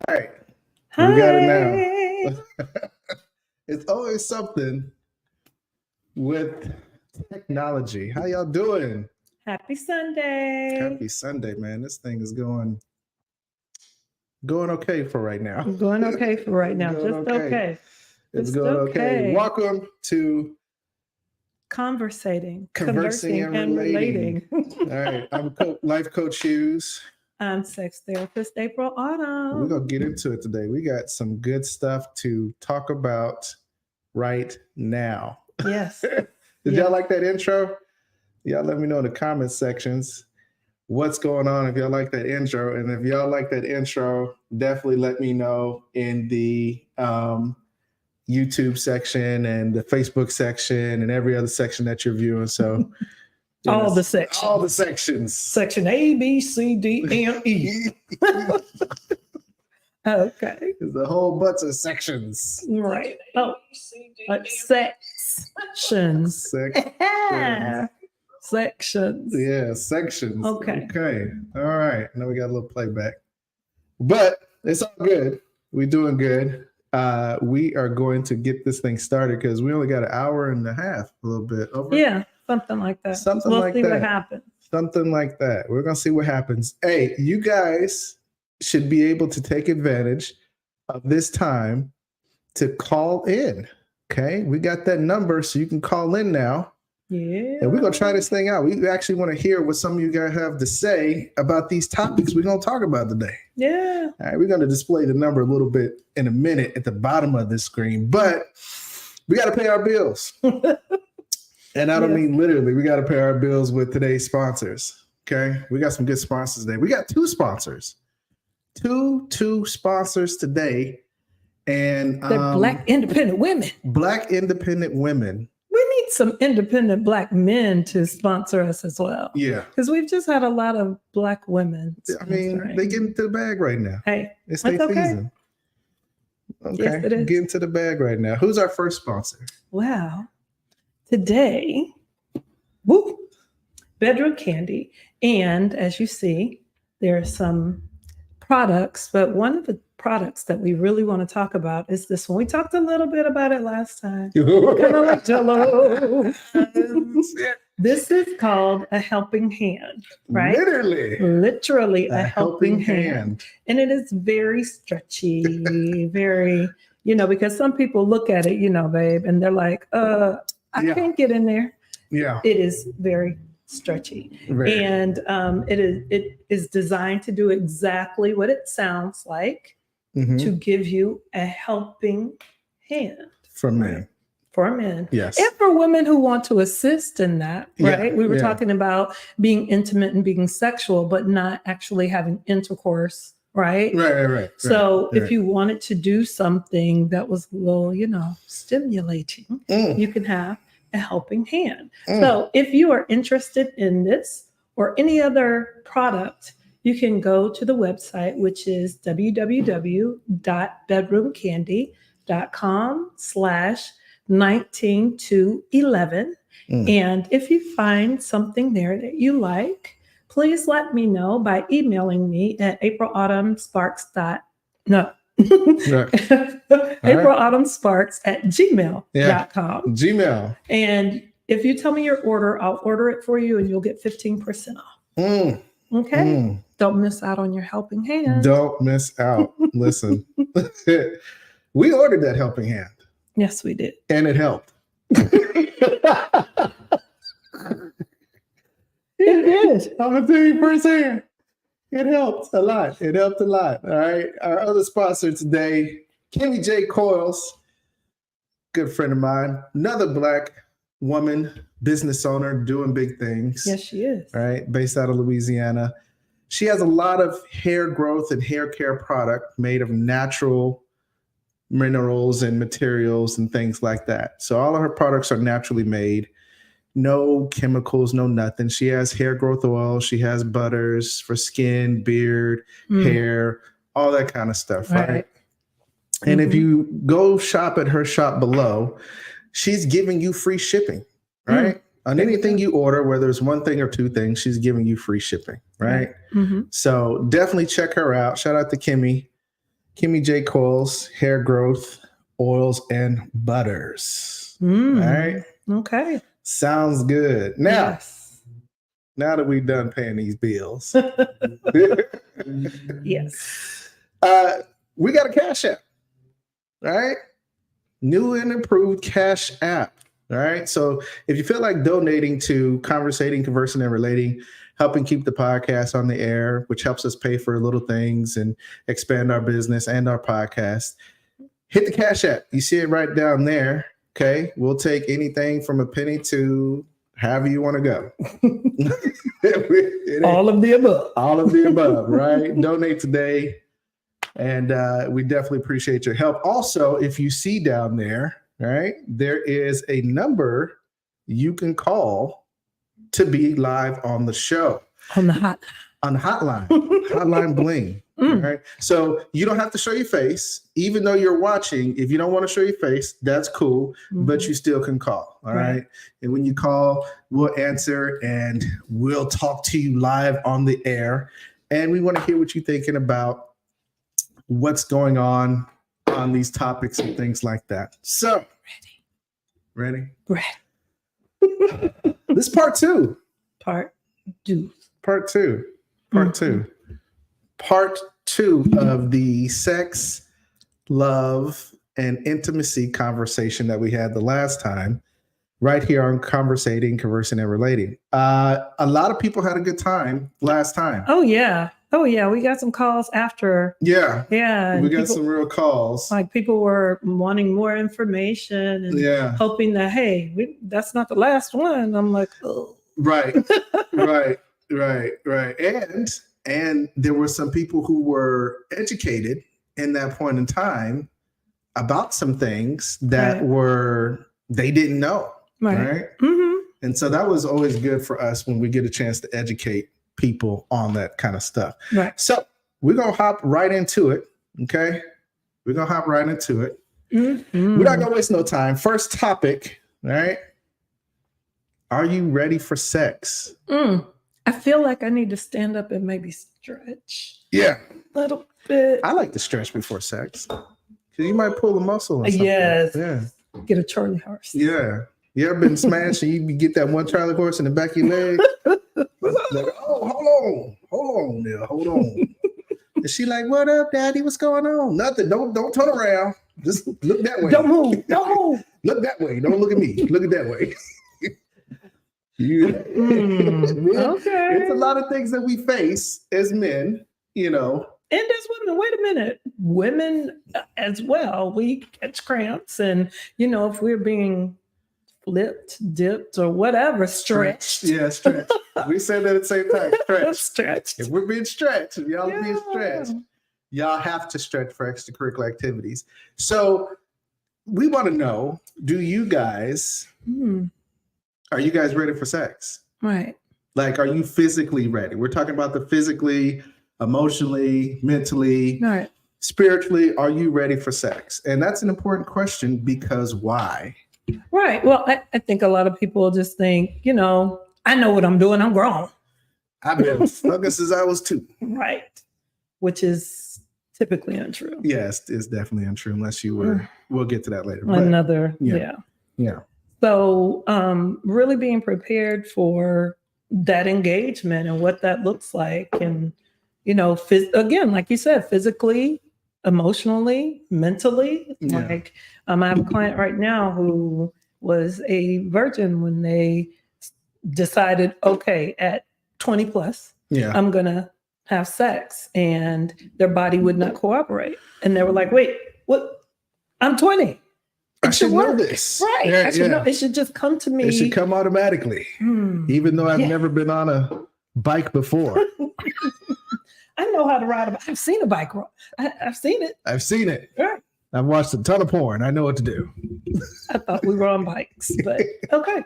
right. Hi. We got it now. It's always something with technology. How y'all doing? Happy Sunday. Happy Sunday, man. This thing is going okay for right now. Going okay for right now. Going Just okay. It's Just going okay. okay. Welcome to Conversing and Relating. All right. I'm Life Coach Hughes. I'm sex therapist April Autumn. We're going to get into it today. We got some good stuff to talk about right now. Yes. Did y'all like that intro? Y'all let me know in the comment sections what's going on if y'all like that intro. And if y'all like that intro, definitely let me know in the YouTube section and the Facebook section and every other section that you're viewing. So all the sections. All the sections. Section A, B, C, D, and E. Okay. There's a whole bunch of sections. Right. Oh, sections. Sections. Yeah, sections. Okay. All right. Now we got a little playback. But it's all good. We're doing good. We are going to get this thing started because we only got an hour and a half, a little bit over. Yeah, something like that. We'll see what happens. Something like that. We're going to see what happens. Hey, you guys should be able to take advantage of this time to call in. Okay. We got that number, so you can call in now. Yeah. And we're going to try this thing out. We actually want to hear what some of you guys have to say about these topics we're going to talk about today. Yeah. All right. We're going to display the number a little bit in a minute at the bottom of the screen, but we got to pay our bills. And I don't mean literally. We got to pay our bills with today's sponsors. Okay. We got some good sponsors today. We got two sponsors. Two sponsors today. And they're Black independent women. Black independent women. We need some independent Black men to sponsor us as well. Yeah. Because we've just had a lot of Black women. I mean, they get into the bag right now. Hey, it's their season. Okay. Yes, it is. Get into the bag right now. Who's our first sponsor? Well, today, Bedroom Candy. And as you see, there are some products, but one of the products that we really want to talk about is this one. We talked a little bit about it last time. Kind of like Jell-O. This is called a helping hand, right? Literally a helping hand. And it is very stretchy, very, because some people look at it, babe, and they're like, I can't get in there. Yeah. It is very stretchy. And it is designed to do exactly what it sounds like, to give you a helping hand. For men. For men. Yes. And for women who want to assist in that, right? We were talking about being intimate and being sexual, but not actually having intercourse, right? Right. So if you wanted to do something that was a little, stimulating, you can have a helping hand. So if you are interested in this or any other product, you can go to the website, which is www.bedroomcandy.com/19-11. And if you find something there that you like, please let me know by emailing me at aprilautumnsparks@gmail.com. Gmail. And if you tell me your order, I'll order it for you and you'll get 15% off. Okay. Don't miss out on your helping hand. Don't miss out. Listen, we ordered that helping hand. Yes, we did. And it helped. It did. I'm going to tell you firsthand. It helped a lot. All right. Our other sponsor today, Kimmy J. Coils, good friend of mine, another Black woman, business owner, doing big things. Yes, she is. All right. Based out of Louisiana. She has a lot of hair growth and hair care product made of natural minerals and materials and things like that. So all of her products are naturally made. No chemicals, no nothing. She has hair growth oil. She has butters for skin, beard, hair, all that kind of stuff, right? And if you go shop at her shop below, she's giving you free shipping, right? On anything you order, whether it's one thing or two things, she's giving you free shipping, right? So definitely check her out. Shout out to Kimmy. Kimmy J. Coils hair growth oils and butters. All right. Okay. Sounds good. Now, Yes. now that we've done paying these bills, Yes. we got a Cash App. All right. New and improved Cash App. All right. So if you feel like donating to Conversating, Conversing, and Relating, helping keep the podcast on the air, which helps us pay for little things and expand our business and our podcast, hit the Cash App. You see it right down there. Okay. We'll take anything from a penny to however you want to go. All of the above. All of the above, right? Donate today. And we definitely appreciate your help. Also, if you see down there, right, there is a number you can call to be live on the show. On the hotline. On the hotline. Hotline bling. Right. So you don't have to show your face, even though you're watching. If you don't want to show your face, that's cool, but you still can call. All right. And when you call, we'll answer and we'll talk to you live on the air. And we want to hear what you're thinking about what's going on these topics and things like that. So ready? This is part two. Part two of the sex, love, and intimacy conversation that we had the last time, right here on Conversating, Conversing, and Relating. A lot of people had a good time last time. Oh yeah. We got some calls after. Yeah. We got people, some real calls. Like people were wanting more information and hoping that, hey, that's not the last one. I'm like, oh. Right. And there were some people who were educated in that point in time about some things that they didn't know. Right. And so that was always good for us when we get a chance to educate people on that kind of stuff. Right. So we're going to hop right into it. Okay. We're going to hop right into it. We're not going to waste no time. First topic. All right. Are you ready for sex? I feel like I need to stand up and maybe stretch. Yeah. A little bit. I like to stretch before sex. Because you might pull a muscle or something. Yes. Yeah. Get a Charlie horse. Yeah. You ever been smashed and you get that one Charlie horse in the back of your leg? Like, oh, hold on. And she like, what up, Daddy? What's going on? Nothing. Don't turn around. Just look that way. Don't move. Look that way. Don't look at me. Look at that way. Okay. It's a lot of things that we face as men, And as women, wait a minute. Women as well, we catch cramps. And, if we're being flipped, dipped, or whatever, stretched. Yeah, stretched. We said that at the same time. Stretched. If we're being stretched, if y'all are being stretched, y'all have to stretch for extracurricular activities. So we want to know, do you guys... Are you guys ready for sex? Right. Like, are you physically ready? We're talking about the physically, emotionally, mentally, spiritually. Are you ready for sex? And that's an important question because why? Right. Well, I think a lot of people just think, I know what I'm doing. I'm grown. I've been fucking since I was 2. Right. Which is typically untrue. Yes, it's definitely untrue unless you were. We'll get to that later. Yeah. So really being prepared for that engagement and what that looks like. And, again, like you said, physically, emotionally, mentally. Like I have a client right now who was a virgin when they decided, okay, at 20 plus, I'm going to have sex. And their body would not cooperate. And they were like, wait, what? I'm 20. I should know this. Right. I should know. It should just come to me. It should come automatically. Even though I've never been on a bike before. I know how to ride a bike. I've seen a bike ride. I've seen it. Right. I've watched a ton of porn. I know what to do. I thought we were on bikes, but okay.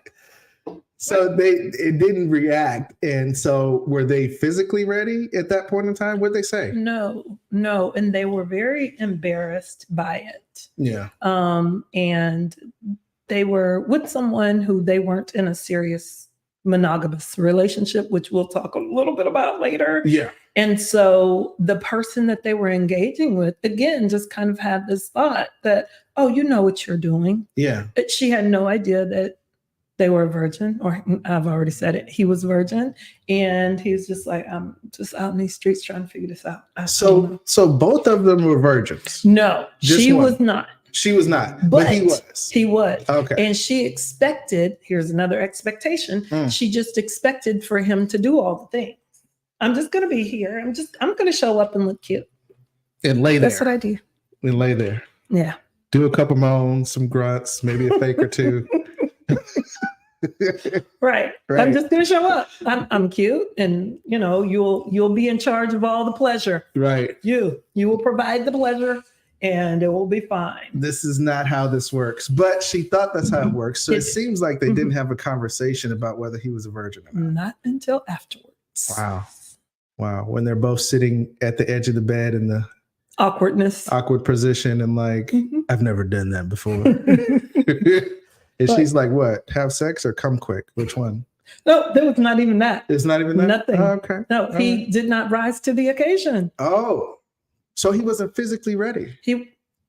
So it didn't react. And so were they physically ready at that point in time? What'd they say? No. And they were very embarrassed by it. Yeah. And they were with someone who they weren't in a serious monogamous relationship, which we'll talk a little bit about later. Yeah. And so the person that they were engaging with, again, just kind of had this thought that, oh, you know what you're doing. Yeah. She had no idea that they were a virgin, or I've already said it, he was virgin. And he was just like, I'm just out in these streets trying to figure this out. So both of them were virgins. No, Just she one. was not. She was not, but he was. He was. Okay. And she expected, here's another expectation. She just expected for him to do all the things. I'm just going to be here. I'm going to show up and look cute. And lay there. That's what I do. And lay there. Yeah. Do a couple moans, some grunts, maybe a fake or two. Right. I'm just going to show up. I'm cute, and you'll be in charge of all the pleasure. Right. You will provide the pleasure, and it will be fine. This is not how this works, but she thought that's how it works. So it seems like they didn't have a conversation about whether he was a virgin or not. Not until afterwards. Wow. When they're both sitting at the edge of the bed in the awkward position, and like, I've never done that before. And she's like, what? Have sex or come quick? Which one? No, there was not even that. It's not even that? Nothing. Oh, okay. No, he did not rise to the occasion. Oh, so he wasn't physically ready.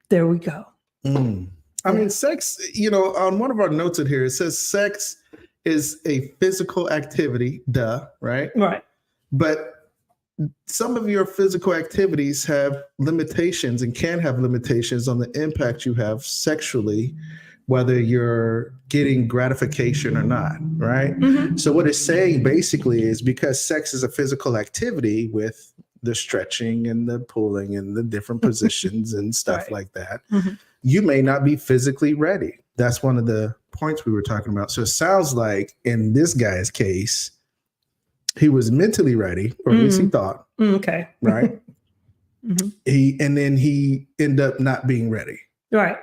There we go. I mean, sex, on one of our notes in here, it says sex is a physical activity, right? Right. But some of your physical activities have limitations and can have limitations on the impact you have sexually, whether you're getting gratification or not, right? So what it's saying basically is, because sex is a physical activity with the stretching and the pulling and the different positions and stuff like that, you may not be physically ready. That's one of the points we were talking about. So it sounds like in this guy's case, he was mentally ready, or at least he thought. Okay. Right. And then he ended up not being ready. Right.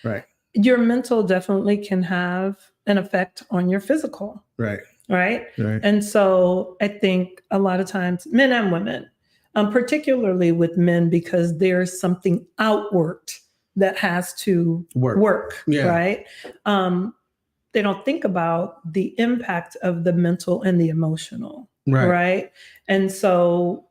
Right. Your mental definitely can have an effect on your physical. Right. Right. And so I think a lot of times, men and women, particularly with men, because there's something outward that has to work. Right. They don't think about the impact of the mental and the emotional. Right. And so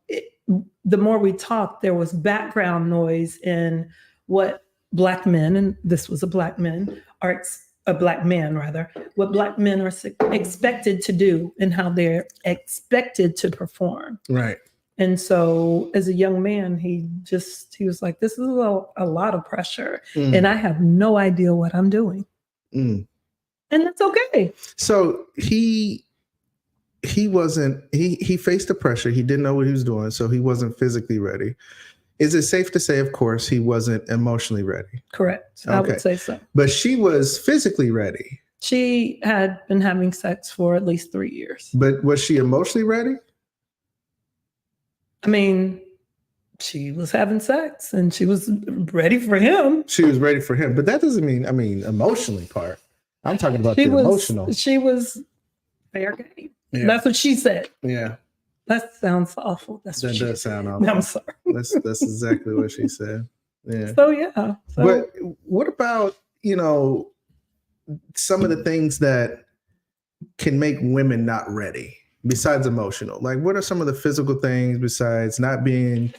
the more we talked, there was background noise in what Black men, and this was a Black man, what Black men are expected to do and how they're expected to perform. Right. And so as a young man, he was like, this is a lot of pressure, and I have no idea what I'm doing. And that's okay. So he faced the pressure. He didn't know what he was doing, so he wasn't physically ready. Is it safe to say, of course, he wasn't emotionally ready? Correct. I would say so. But she was physically ready. She had been having sex for at least 3 years. But was she emotionally ready? I mean, she was having sex and she was ready for him. She was ready for him. But that doesn't mean, emotionally part. I'm talking about the emotional. She was fair game. Yeah. That's what she said. Yeah. That sounds awful. That does sound awful. I'm sorry. That's exactly what she said. Yeah. So. But what about, some of the things that can make women not ready besides emotional? Like, what are some of the physical things besides not being,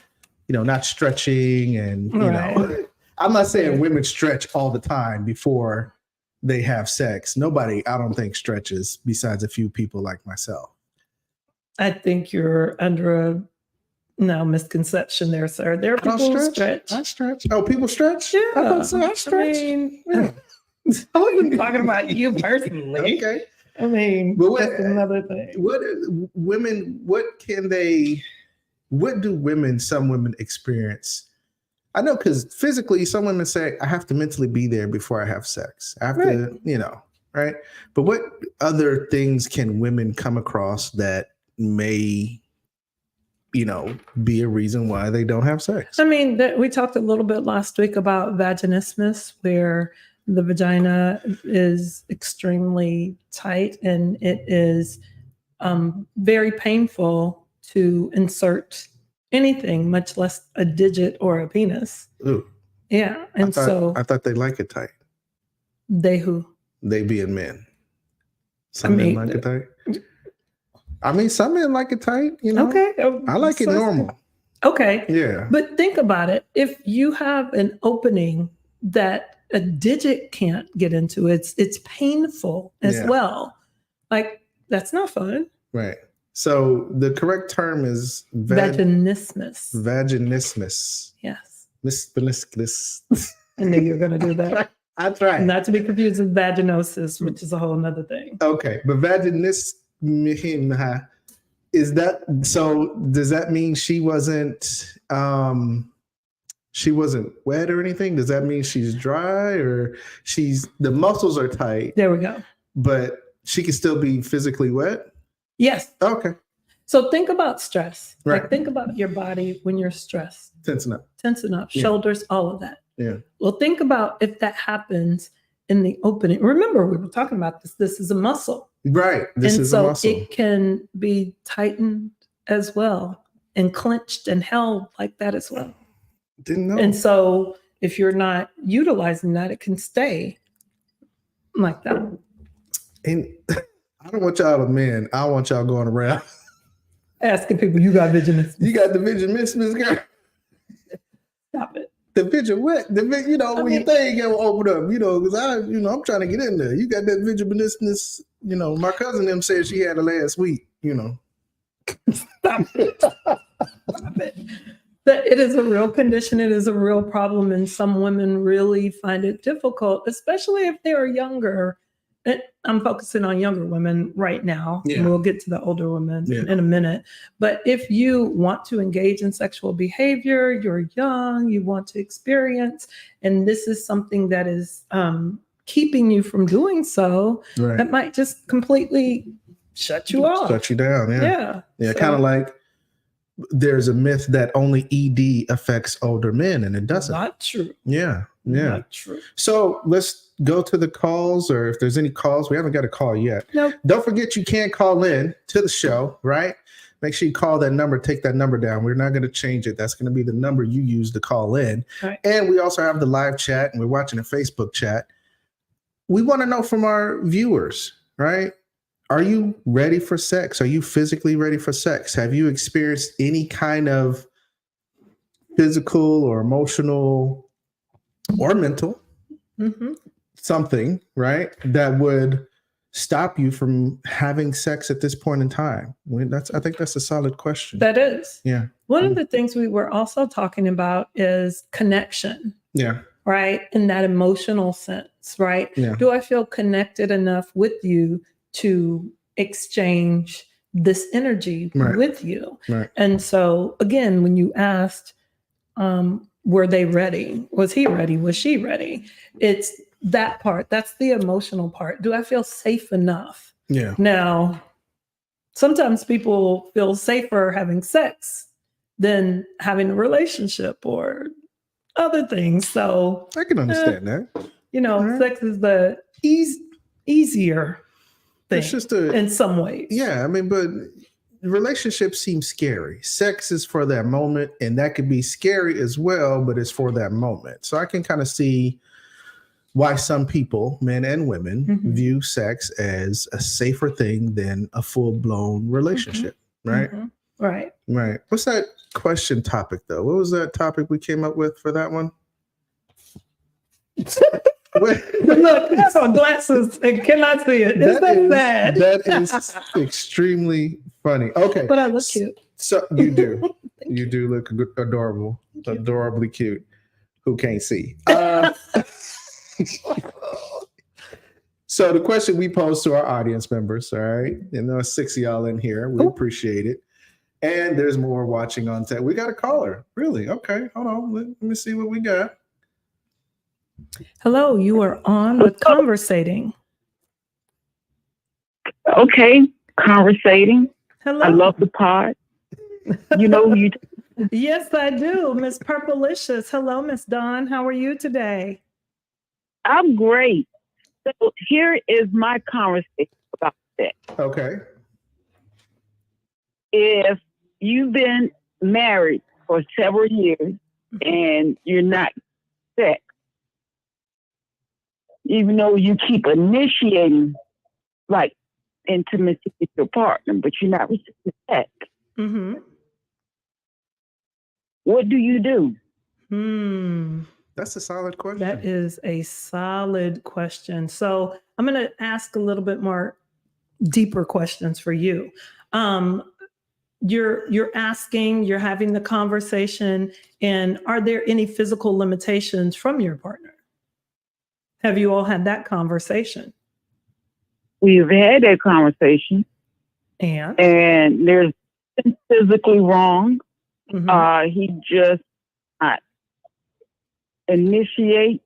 not stretching and, I'm not saying women stretch all the time before they have sex. Nobody, I don't think, stretches besides a few people like myself. I think you're under a misconception there, sir. There are people who stretch. I stretch. Oh, people stretch? Yeah. I stretch. I wasn't talking about you personally. Okay. But that's another thing. What do some women experience? I know, because physically, some women say, I have to mentally be there before I have sex. I have to, right? But what other things can women come across that may, be a reason why they don't have sex? We talked a little bit last week about vaginismus, where the vagina is extremely tight and it is very painful to insert anything, much less a digit or a penis. Ooh. Yeah. And I thought they like it tight. They who? They being men. Some men like it tight. I mean, some men like it tight, you know. Okay. I like it normal. Okay. Yeah. But think about it. If you have an opening that a digit can't get into, it's painful as well. Like, that's not fun. Right. So the correct term is vaginismus. Vaginismus. Yes. Meniscus. I knew you were going to do that. I tried. Not to be confused with vaginosis, which is a whole nother thing. Okay. But vaginismus, is that, so does that mean she wasn't wet or anything? Does that mean she's dry, or the muscles are tight? There we go. But she can still be physically wet? Yes. Okay. So think about stress. Right. Like, think about your body when you're stressed. Tensing up. Yeah. Shoulders, all of that. Yeah. Well, think about if that happens in the opening. Remember, we were talking about this. This is a muscle. Right. This is a muscle. It can be tightened as well and clenched and held like that as well. Didn't know. And so if you're not utilizing that, it can stay like that. And I don't want y'all to men. I want y'all going around asking people, you got vaginismus. You got the vaginismus, girl. Stop it. The vigil what? When your thing get open up, because I'm trying to get in there. You got that vaginismus, my cousin them said she had it last week, Stop it. Stop it. That it is a real condition. It is a real problem. And some women really find it difficult, especially if they are younger. And I'm focusing on younger women right now. Yeah. And we'll get to the older women in a minute. But if you want to engage in sexual behavior, you're young, you want to experience, and this is something that is keeping you from doing so, right. That might just completely shut you off. Shut you down, yeah. Yeah, so, kind of like there's a myth that only ED affects older men, and it doesn't. Not true. Yeah. Not true. So let's go to the calls, or if there's any calls. We haven't got a call yet. Nope. Don't forget, you can call in to the show, right? Make sure you call that number, take that number down. We're not going to change it. That's going to be the number you use to call in. Right. And we also have the live chat, and we're watching a Facebook chat. We want to know from our viewers, right? Are you ready for sex? Are you physically ready for sex? Have you experienced any kind of physical or emotional or mental something, right, that would stop you from having sex at this point in time? I think that's a solid question. That is. Yeah. One of the things we were also talking about is connection. Yeah. Right. In that emotional sense, right? Yeah. Do I feel connected enough with you to exchange this energy with you? Right. And so again, when you asked, were they ready? Was he ready? Was she ready? It's that part. That's the emotional part. Do I feel safe enough? Yeah. Now, sometimes people feel safer having sex than having a relationship or other things. So I can understand that. Sex is the easier thing. It's just in some ways. Yeah, but relationships seem scary. Sex is for that moment, and that could be scary as well, but it's for that moment. So I can kind of see why some people, men and women, view sex as a safer thing than a full-blown relationship, right? Right. Right. What's that question topic, though? What was that topic we came up with for that one? Look, that's on glasses and cannot see it. Is that sad? That is extremely funny. Okay. But I look cute. So you do. You do look adorable. Adorably cute. Who can't see? So the question we pose to our audience members, all right? And there's 6 of y'all in here. We appreciate it. And there's more watching on tech. We got a caller. Really? Okay. Hold on. Let me see what we got. Hello, you are on with Conversating. Okay, conversating. Hello. I love the pod. You. Yes, I do. Miss Purplicious. Hello, Miss Dawn. How are you today? I'm great. So here is my conversation about that. Okay. If you've been married for several years and you're not sex, even though you keep initiating, like intimacy with your partner, but you're not receiving that. Mm-hmm. What do you do? That's a solid question. That is a solid question. So I'm going to ask a little bit more deeper questions for you. You're asking, you're having the conversation, and are there any physical limitations from your partner? Have you all had that conversation? We've had that conversation, And there's nothing physically wrong. Mhm. He just not initiate,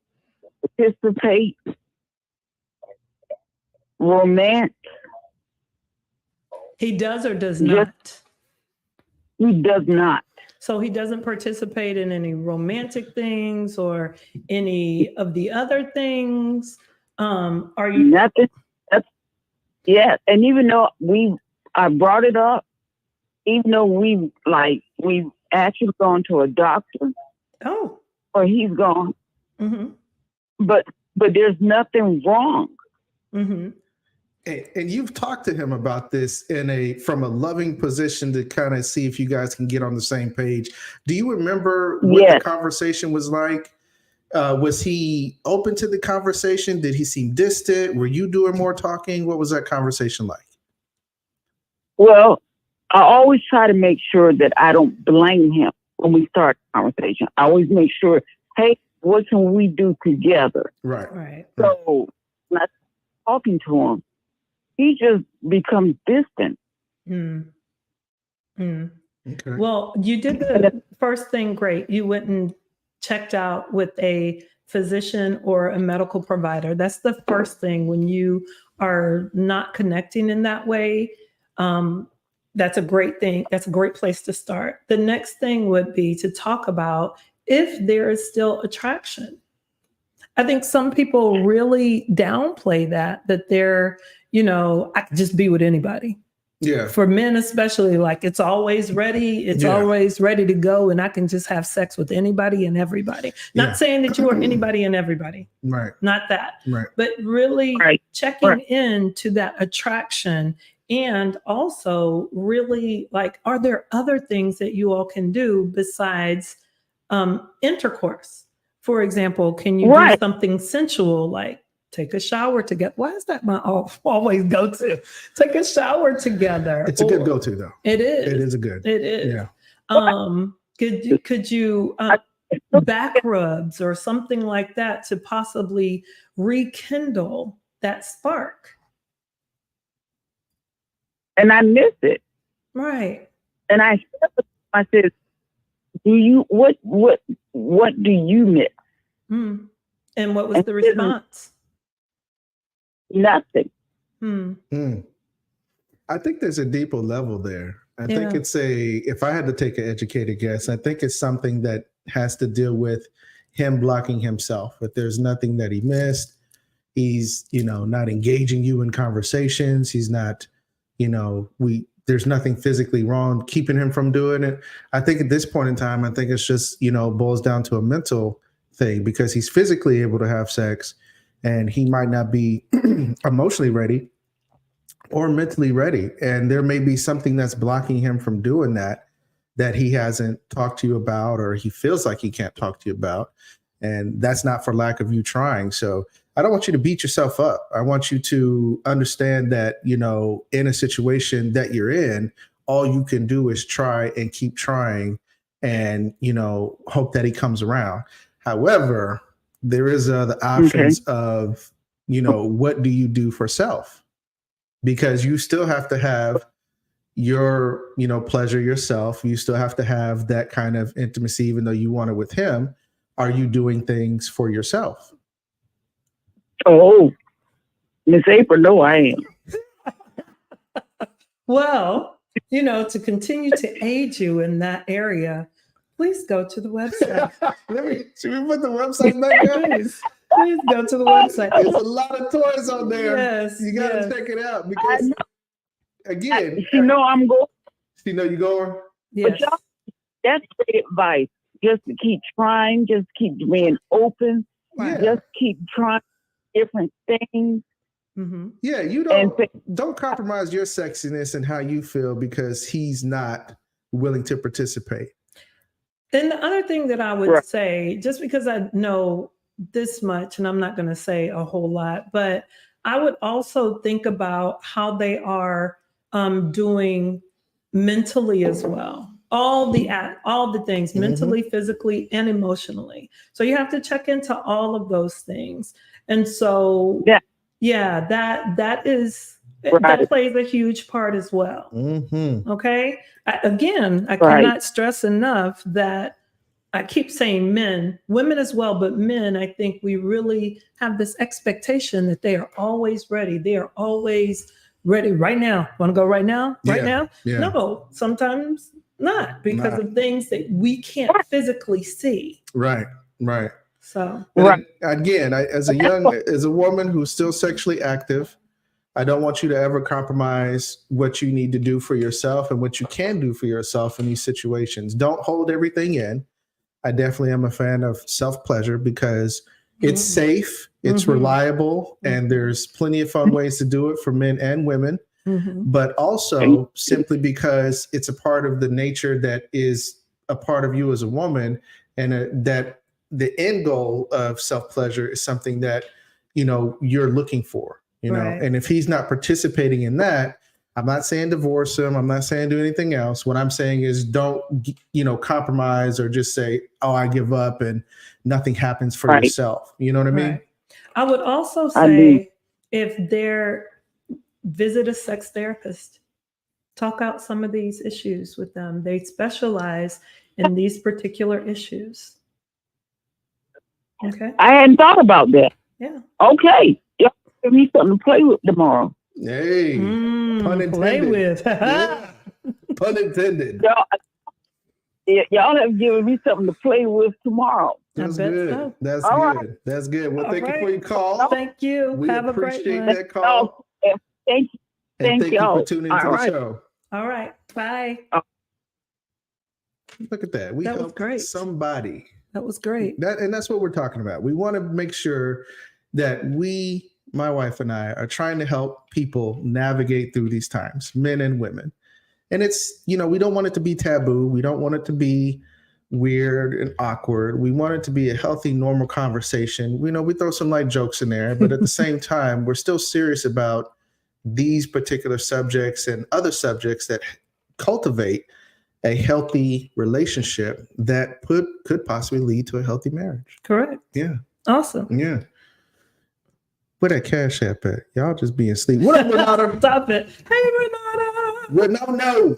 participate, romance. He does or does Yes. not? He does not. So he doesn't participate in any romantic things or any of the other things. Are you? Nothing. Yes, and even though I brought it up, even though we've actually gone to a doctor, Oh. or he's gone, Mm-hmm. but there's nothing wrong. Mm-hmm. And you've talked to him about this from a loving position to kind of see if you guys can get on the same page. Do you remember what Yes. the conversation was like? Was he open to the conversation? Did he seem distant? Were you doing more talking? What was that conversation like? Well, I always try to make sure that I don't blame him when we start the conversation. I always make sure, hey, what can we do together? Right. Right. So when I'm talking to him, he just becomes distant. Mm. Mm. Okay. Well, you did the first thing great. You went and checked out with a physician or a medical provider. That's the first thing when you are not connecting in that way. That's a great thing. That's a great place to start. The next thing would be to talk about if there is still attraction. I think some people really downplay that they're, I can just be with anybody. Yeah. For men especially, like it's always ready, it's Yeah. always ready to go, and I can just have sex with anybody and everybody. Not Yeah. saying that you are anybody and everybody, Right. not that, Right. but really Right. checking Right. into that attraction, and also really like, are there other things that you all can do besides intercourse? For example, can you do Right. something sensual like take a shower together? Why is that my always go to? Take a shower together. It's a good go-to though. It is. It is a good. It is. Yeah. Could you back rubs or something like that to possibly rekindle that spark? And I miss it. Right. And I said, do you what do you miss? Mm. And what was the response? Nothing. I think there's a deeper level there. I think Yeah. if I had to take an educated guess, I think it's something that has to deal with him blocking himself. If there's nothing that he missed, he's, not engaging you in conversations. He's not, there's nothing physically wrong keeping him from doing it. I think at this point in time, I think it's just, boils down to a mental thing because he's physically able to have sex and he might not be emotionally ready or mentally ready. And there may be something that's blocking him from doing that he hasn't talked to you about, or he feels like he can't talk to you about. And that's not for lack of you trying. So I don't want you to beat yourself up. I want you to understand that, in a situation that you're in, all you can do is try and keep trying and, hope that he comes around. However, there is the options of, what do you do for self? Because you still have to have your, pleasure yourself. You still have to have that kind of intimacy, even though you want it with him. Are you doing things for yourself? Oh, Miss April, no, I am. Well, to continue to aid you in that area, please go to the website. Should we put the website back up? Please go to the website. There's a lot of toys on there. Yes, You got to check it out because, again, I'm going. You know you going? Yes. But that's great advice. Just to keep trying, just keep being open, Yeah. just keep trying different things. Mhm. Yeah, you And don't compromise your sexiness and how you feel because he's not willing to participate. And the other thing that I would Right. say, just because I know this much, and I'm not going to say a whole lot, but I would also think about how they are doing mentally as well. All the things, Mhm. mentally, physically, and emotionally. So you have to check into all of those things. And so, Yeah. that is Right. that plays a huge part as well. Mm-hmm. Okay. Again, I Right. cannot stress enough that I keep saying men, women as well, but men, I think we really have this expectation that they are always ready. They are always ready right now. Want to go right now? Right Yeah. now? Yeah. No, sometimes not because Not. of things that we can't physically see. Right. Right. So, And Right. again, as a woman who's still sexually active, I don't want you to ever compromise what you need to do for yourself and what you can do for yourself in these situations. Don't hold everything in. I definitely am a fan of self-pleasure because it's Mhm. safe, it's Mhm. reliable, and Mhm. there's plenty of fun ways to do it for men and women. mhm. But also simply because it's a part of the nature that is a part of you as a woman, and that the end goal of self-pleasure is something that you're looking for. Right. And if he's not participating in that, I'm not saying divorce him, I'm not saying do anything else. What I'm saying is don't compromise or just say, oh, I give up, and nothing happens for Right. yourself. You know what I mean? Right. I would also I do. say if they're visit a sex therapist, talk out some of these issues with them. They specialize in these particular issues. Okay. I hadn't thought about that. Yeah. Okay. Y'all give me something to play with tomorrow. Hey, pun intended. Play with. Yeah. Pun intended. Y'all have given me something to play with tomorrow. That's bet good. so. That's All good. right. That's good. Well, All thank you right. for your call. Thank you. We Have a great appreciate one. that call. Thank you. And Thank thank you y'all. for tuning into All the right. show. All right. Bye. Look at that. We That was helped great. somebody. That was great. And that's what we're talking about. We want to make sure that my wife and I, are trying to help people navigate through these times, men and women. And it's, we don't want it to be taboo. We don't want it to be weird and awkward. We want it to be a healthy, normal conversation. We throw some light jokes in there, but at the same time, we're still serious about these particular subjects and other subjects that cultivate a healthy relationship that could possibly lead to a healthy marriage. Correct. Yeah. Awesome. Yeah. Where that Cash App at? Y'all just being sleep. What up, Renata? Stop it. Hey, Renata. No.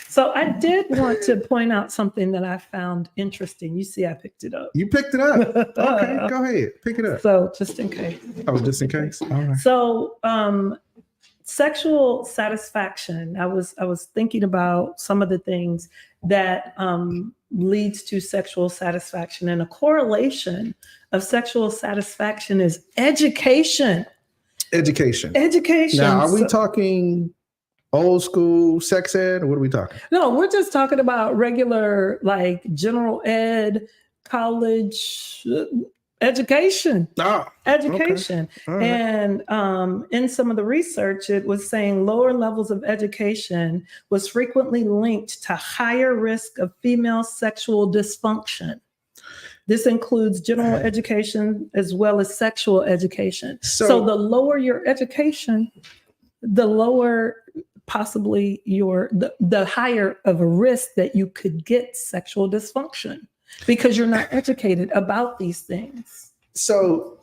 So I did want to point out something that I found interesting. You see, I picked it up. You picked it up. Okay, go ahead. Pick it up. So just in case. Oh, just in case. All right. So sexual satisfaction. I was thinking about some of the things that leads to sexual satisfaction, and a correlation of sexual satisfaction is education. Education. Education. Now, are we talking old school sex ed, or what are we talking? No, we're just talking about regular, like general ed, college education. Education. Okay. Right. And in some of the research, it was saying lower levels of education was frequently linked to higher risk of female sexual dysfunction. This includes general education as well as sexual education. So the lower your education, the lower possibly the higher of a risk that you could get sexual dysfunction because you're not educated about these things. So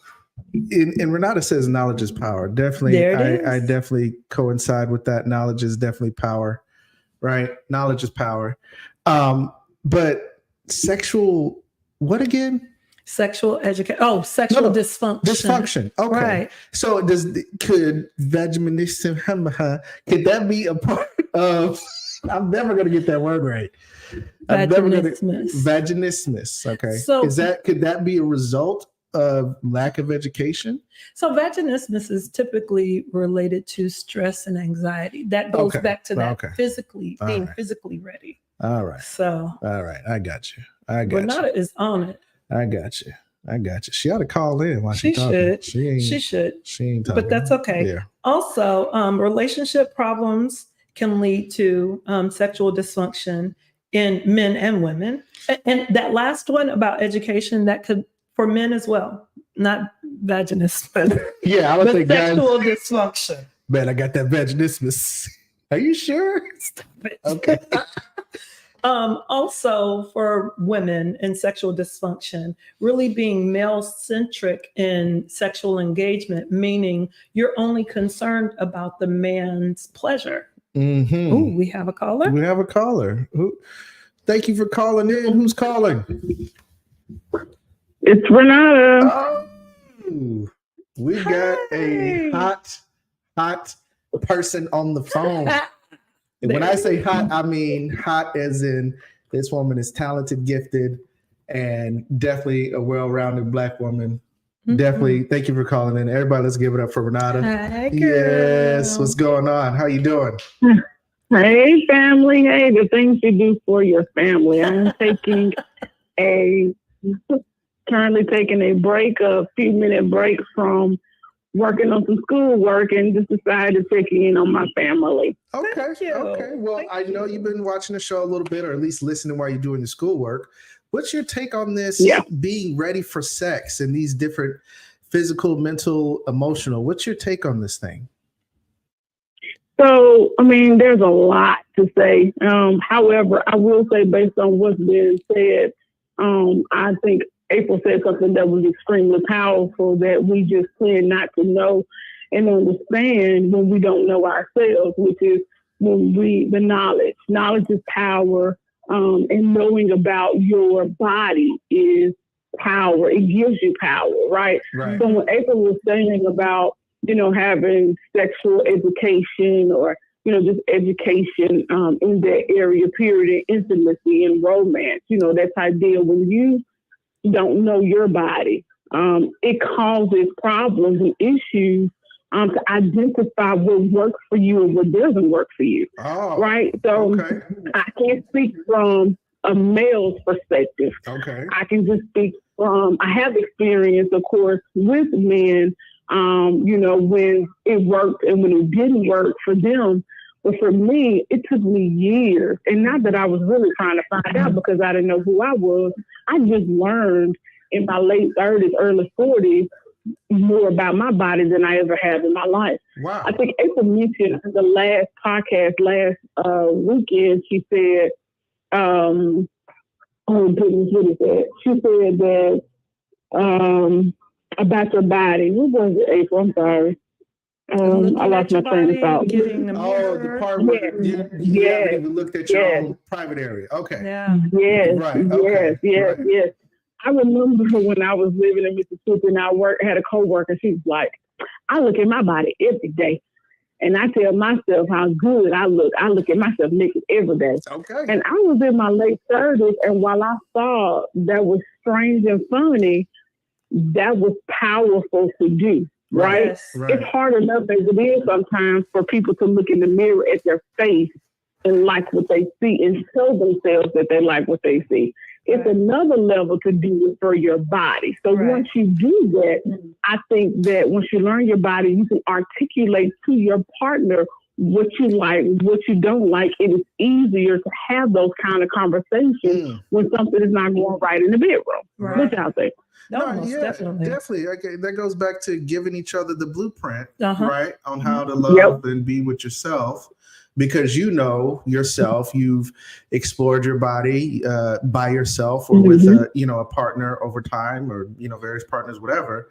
and Renata says knowledge is power. Definitely. There it is. I definitely coincide with that. Knowledge is definitely power, right? Knowledge is power. But sexual, what again? Sexual education. Oh, sexual dysfunction. Dysfunction. Okay. Right. So could vaginismus, could that be a part of, I'm never going to get that word right. Vaginismus. Okay. So could that be a result of lack of education? So vaginismus is typically related to stress and anxiety. That goes back to that physically ready. All right. So all right. I got you. Renata is on it. I got you. I got you. She ought to call in while She she's talking. should. She should. She ain't talking. But that's okay. Yeah. Also, relationship problems can lead to sexual dysfunction in men and women. And that last one about education, that could for men as well, not vaginismus, but, Yeah, I would but think sexual dysfunction. Man, I got that vaginismus. Are you sure? Okay. Also for women in sexual dysfunction, really being male-centric in sexual engagement, meaning you're only concerned about the man's pleasure. Mm-hmm. Oh, we have a caller? We have a caller. Thank you for calling in. Who's calling? It's Renata. Oh, we got a hot person on the phone. And when I say hot, I mean hot as in this woman is talented, gifted, and definitely a well-rounded Black woman. Mm-hmm. Definitely. Thank you for calling in. Everybody, let's give it up for Renata. Hi, girl. Yes. What's going on? How you doing? Hey, family. Hey, the things you do for your family. I'm currently taking a break, a few-minute break from working on some schoolwork, and just decided to check in on my family. Okay. Well, I know you've been watching the show a little bit, or at least listening while you're doing the schoolwork. What's your take on this being ready for sex and these different physical, mental, emotional? What's your take on this thing? So, I mean, there's a lot to say. However, I will say, based on what's been said, I think April said something that was extremely powerful, that we just tend not to know and understand when we don't know ourselves, which is the knowledge. Knowledge is power, and knowing about your body is power. It gives you power, right? So when April was saying about, having sexual education or, just education in that area, period, and intimacy and romance, that's ideal. When you don't know your body, it causes problems and issues to identify what works for you and what doesn't work for you. Right? So I can't speak from a male's perspective. I can just speak from, I have experience, of course, with men, when it worked and when it didn't work for them. But for me, it took me years. And not that I was really trying to find out, because I didn't know who I was. I just learned in my late 30s, early 40s, more about my body than I ever have in my life. Wow. I think April mentioned in the last podcast weekend, she said, oh goodness, what is that? She said that about your body. What was it, April? I'm sorry. I lost my train of thought. The part where you haven't even looked at your own private area. Okay. Yeah. Yes. Right. Okay. Yes. I remember when I was living in Mississippi and I had a coworker. She was like, I look at my body every day. And I tell myself how good I look. I look at myself naked every day. Okay. And I was in my late 30s. And while I thought that was strange and funny, that was powerful to do. Right? Yes. It's hard enough as it is sometimes for people to look in the mirror at their face and like what they see and tell themselves that they like what they see. It's another level to do it for your body. So once you do that, I think that once you learn your body, you can articulate to your partner what you like, what you don't like. It is easier to have those kind of conversations when something is not going right in the bedroom. What y'all think? Definitely. Okay, that goes back to giving each other the blueprint, Uh-huh. right, on how to love and be with yourself, because you know yourself. You've explored your body by yourself or with a partner over time, or various partners, whatever.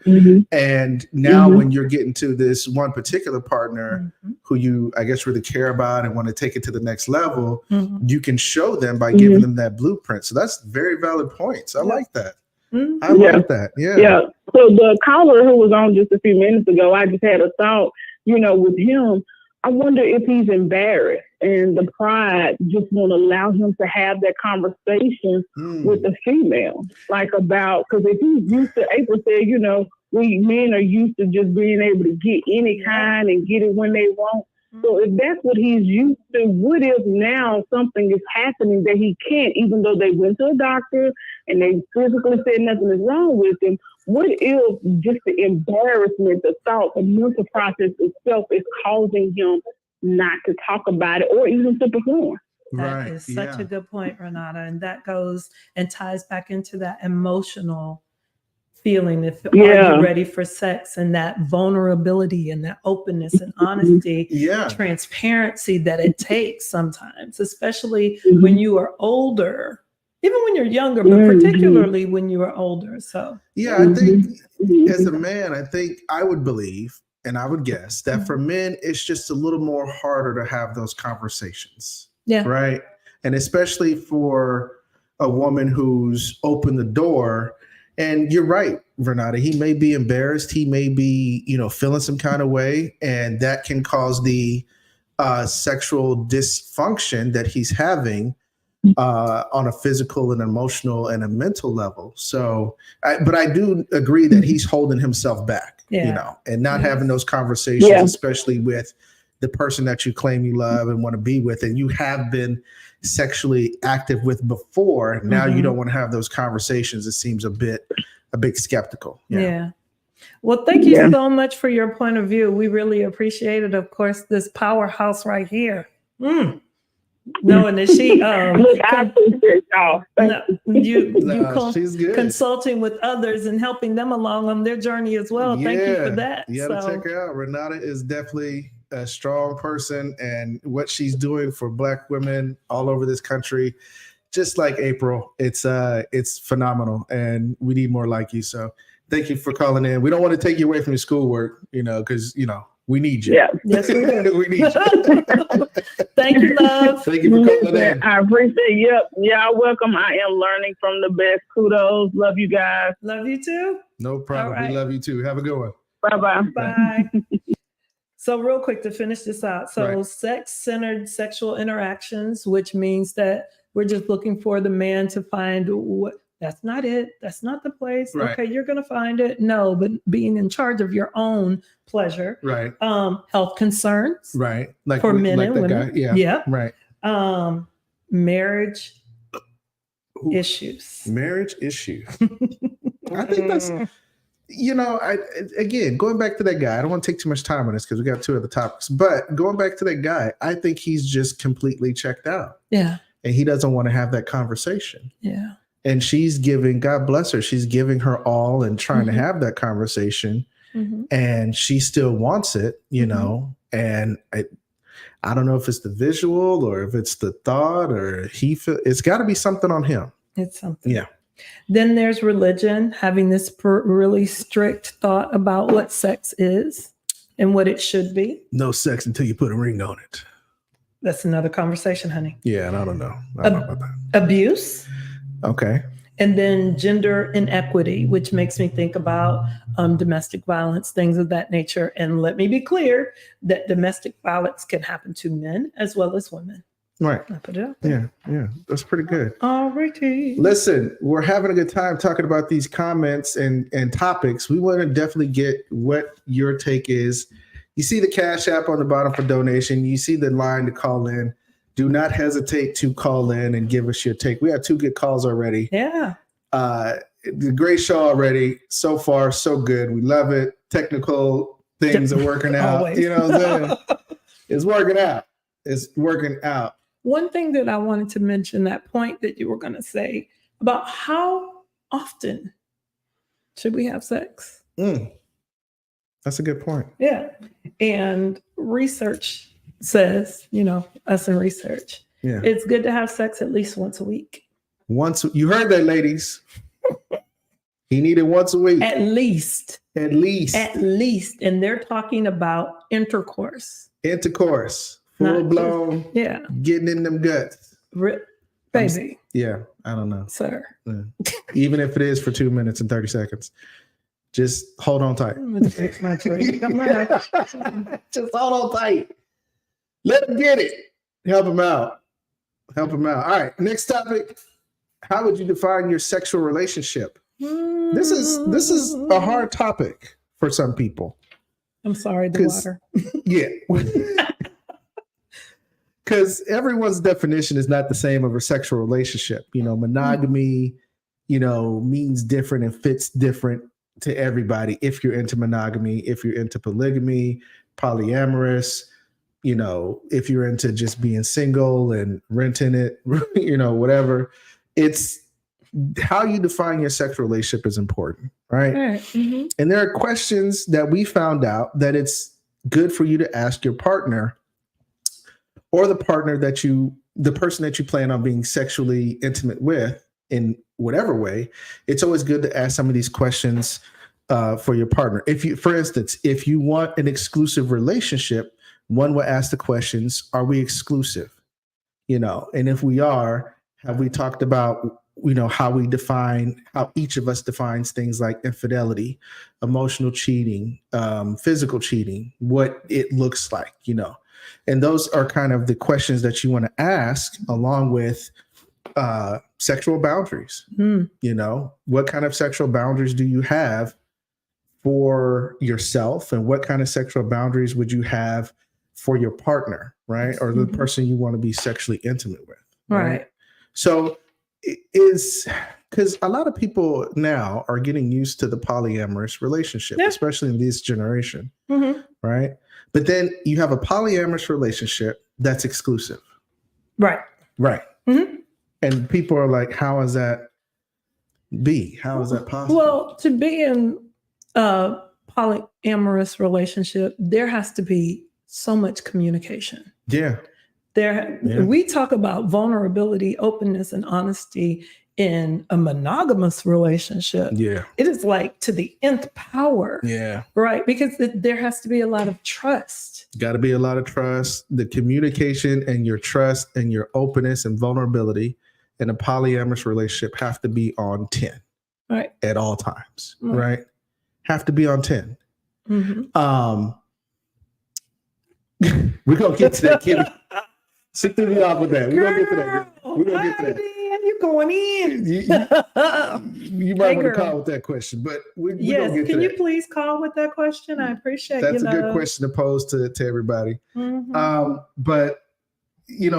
And now when you're getting to this one particular partner who you, I guess, really care about and want to take it to the next level, you can show them by giving them that blueprint. So that's very valid points. I like that. I like that. Yeah. So the caller who was on just a few minutes ago, I just had a thought, with him. I wonder if he's embarrassed and the pride just won't allow him to have that conversation with the female, because if he's used to, April said, we men are used to just being able to get any kind and get it when they want. So if that's what he's used to, what if now something is happening that he can't, even though they went to a doctor and they physically said nothing is wrong with him? What if just the embarrassment, the thought, the mental process itself is causing him not to talk about it or even to perform? That is such a good point, Renata. And that goes and ties back into that emotional feeling. Are you ready for sex, and that vulnerability and that openness and honesty, transparency that it takes sometimes, especially when you are older, even when you're younger, but particularly when you are older. So I think as a man, I would believe, and I would guess that for men, it's just a little more harder to have those conversations. Yeah. Right. And especially for a woman who's opened the door. And you're right, Renata, he may be embarrassed. He may be, feeling some kind of way. And that can cause the sexual dysfunction that he's having on a physical and emotional and a mental level. So, but I do agree that he's holding himself back, and not having those conversations, especially with the person that you claim you love and want to be with, and you have been sexually active with before. Now you don't want to have those conversations. It seems a bit skeptical. Yeah. Well, thank you so much for your point of view. We really appreciate it. Of course, this powerhouse right here. Knowing that she look, I appreciate y'all. She's good. Consulting with others and helping them along on their journey as well. Thank you for that. You got to check her out. Renata is definitely a strong person, and what she's doing for Black women all over this country, just like April, it's phenomenal, and we need more like you. So thank you for calling in. We don't want to take you away from your schoolwork, because we need you. Yeah. Yes, we do. We need you. Thank you, love. Thank you for calling in. I appreciate it. Yep. Y'all welcome. I am learning from the best. Kudos. Love you guys. Love you too. No problem. Right. We love you too. Have a good one. Bye-bye. Bye. So real quick to finish this out. So sex-centered sexual interactions, which means that we're just looking for the man to find what. That's not it. That's not the place. Right. Okay, you're going to find it. No, but being in charge of your own pleasure. Right. Health concerns. Right. Like for men and that women. Guy. Yeah. Yeah. Right. Marriage issues. Marriage issue. I think that's, again, going back to that guy, I don't want to take too much time on this because we got two other topics, but going back to that guy, I think he's just completely checked out. Yeah. And he doesn't want to have that conversation. Yeah. And she's giving, God bless her, she's giving her all and trying to have that conversation. And she still wants it, and I don't know if it's the visual or if it's the thought or it's got to be something on him. It's something. Yeah. Then there's religion, having this really strict thought about what sex is and what it should be. No sex until you put a ring on it. That's another conversation, honey. Yeah, and I don't know. I don't know about that. Abuse. Okay. And then gender inequity, which makes me think about domestic violence, things of that nature. And let me be clear that domestic violence can happen to men as well as women. Right. I put it up there. Yeah. That's pretty good. All righty. Listen, we're having a good time talking about these comments and topics. We want to definitely get what your take is. You see the Cash App on the bottom for donation. You see the line to call in. Do not hesitate to call in and give us your take. We had 2 good calls already. Yeah. Great show already. So far, so good. We love it. Technical things are working out. Always. You know what I'm saying? It's working out. It's working out. One thing that I wanted to mention, that point that you were going to say about how often should we have sex? That's a good point. Yeah. And research says, us in research, it's good to have sex at least once a week. You heard that, ladies. He needed once a week. At least. And they're talking about intercourse. Full blown. Yeah. Getting in them guts. Baby. I don't know. Sir. Yeah. Even if it is for 2 minutes and 30 seconds. Just hold on tight. Just hold on tight. Let him get it. Help him out. All right. Next topic. How would you define your sexual relationship? This is a hard topic for some people. I'm sorry, the water. Yeah. because everyone's definition is not the same of a sexual relationship. Monogamy, means different and fits different to everybody. If you're into monogamy, if you're into polygamy, polyamorous, if you're into just being single and renting it, whatever. It's how you define your sexual relationship is important, right? Mm-hmm. And there are questions that we found out that it's good for you to ask your partner or the person that you plan on being sexually intimate with in whatever way. It's always good to ask some of these questions for your partner. For instance, if you want an exclusive relationship, one will ask the questions, are we exclusive? And if we are, have we talked about, how each of us defines things like infidelity, emotional cheating, physical cheating, what it looks like, and those are kind of the questions that you want to ask along with sexual boundaries. What kind of sexual boundaries do you have for yourself, and what kind of sexual boundaries would you have for your partner, right? Or the person you want to be sexually intimate with. Right. So it is because a lot of people now are getting used to the polyamorous relationship, especially in this generation. Right. But then you have a polyamorous relationship that's exclusive. Right. Right. And people are like, how is that How is that possible? Well, to be in a polyamorous relationship, there has to be so much communication. Yeah. We talk about vulnerability, openness, and honesty in a monogamous relationship. Yeah. It is like to the nth power. Yeah. Right. Because there has to be a lot of trust. Got to be a lot of trust. The communication and your trust and your openness and vulnerability in a polyamorous relationship have to be on 10. Right. At all times. Right. Have to be on 10. We're going to get to that, Kimmy. Sit through me off with that. We're going to get to that. We're going to get to that. You're going in. You might want to call with that question, but we're going to get to that. Can you please call with that question? I appreciate That's a good question to pose to everybody. But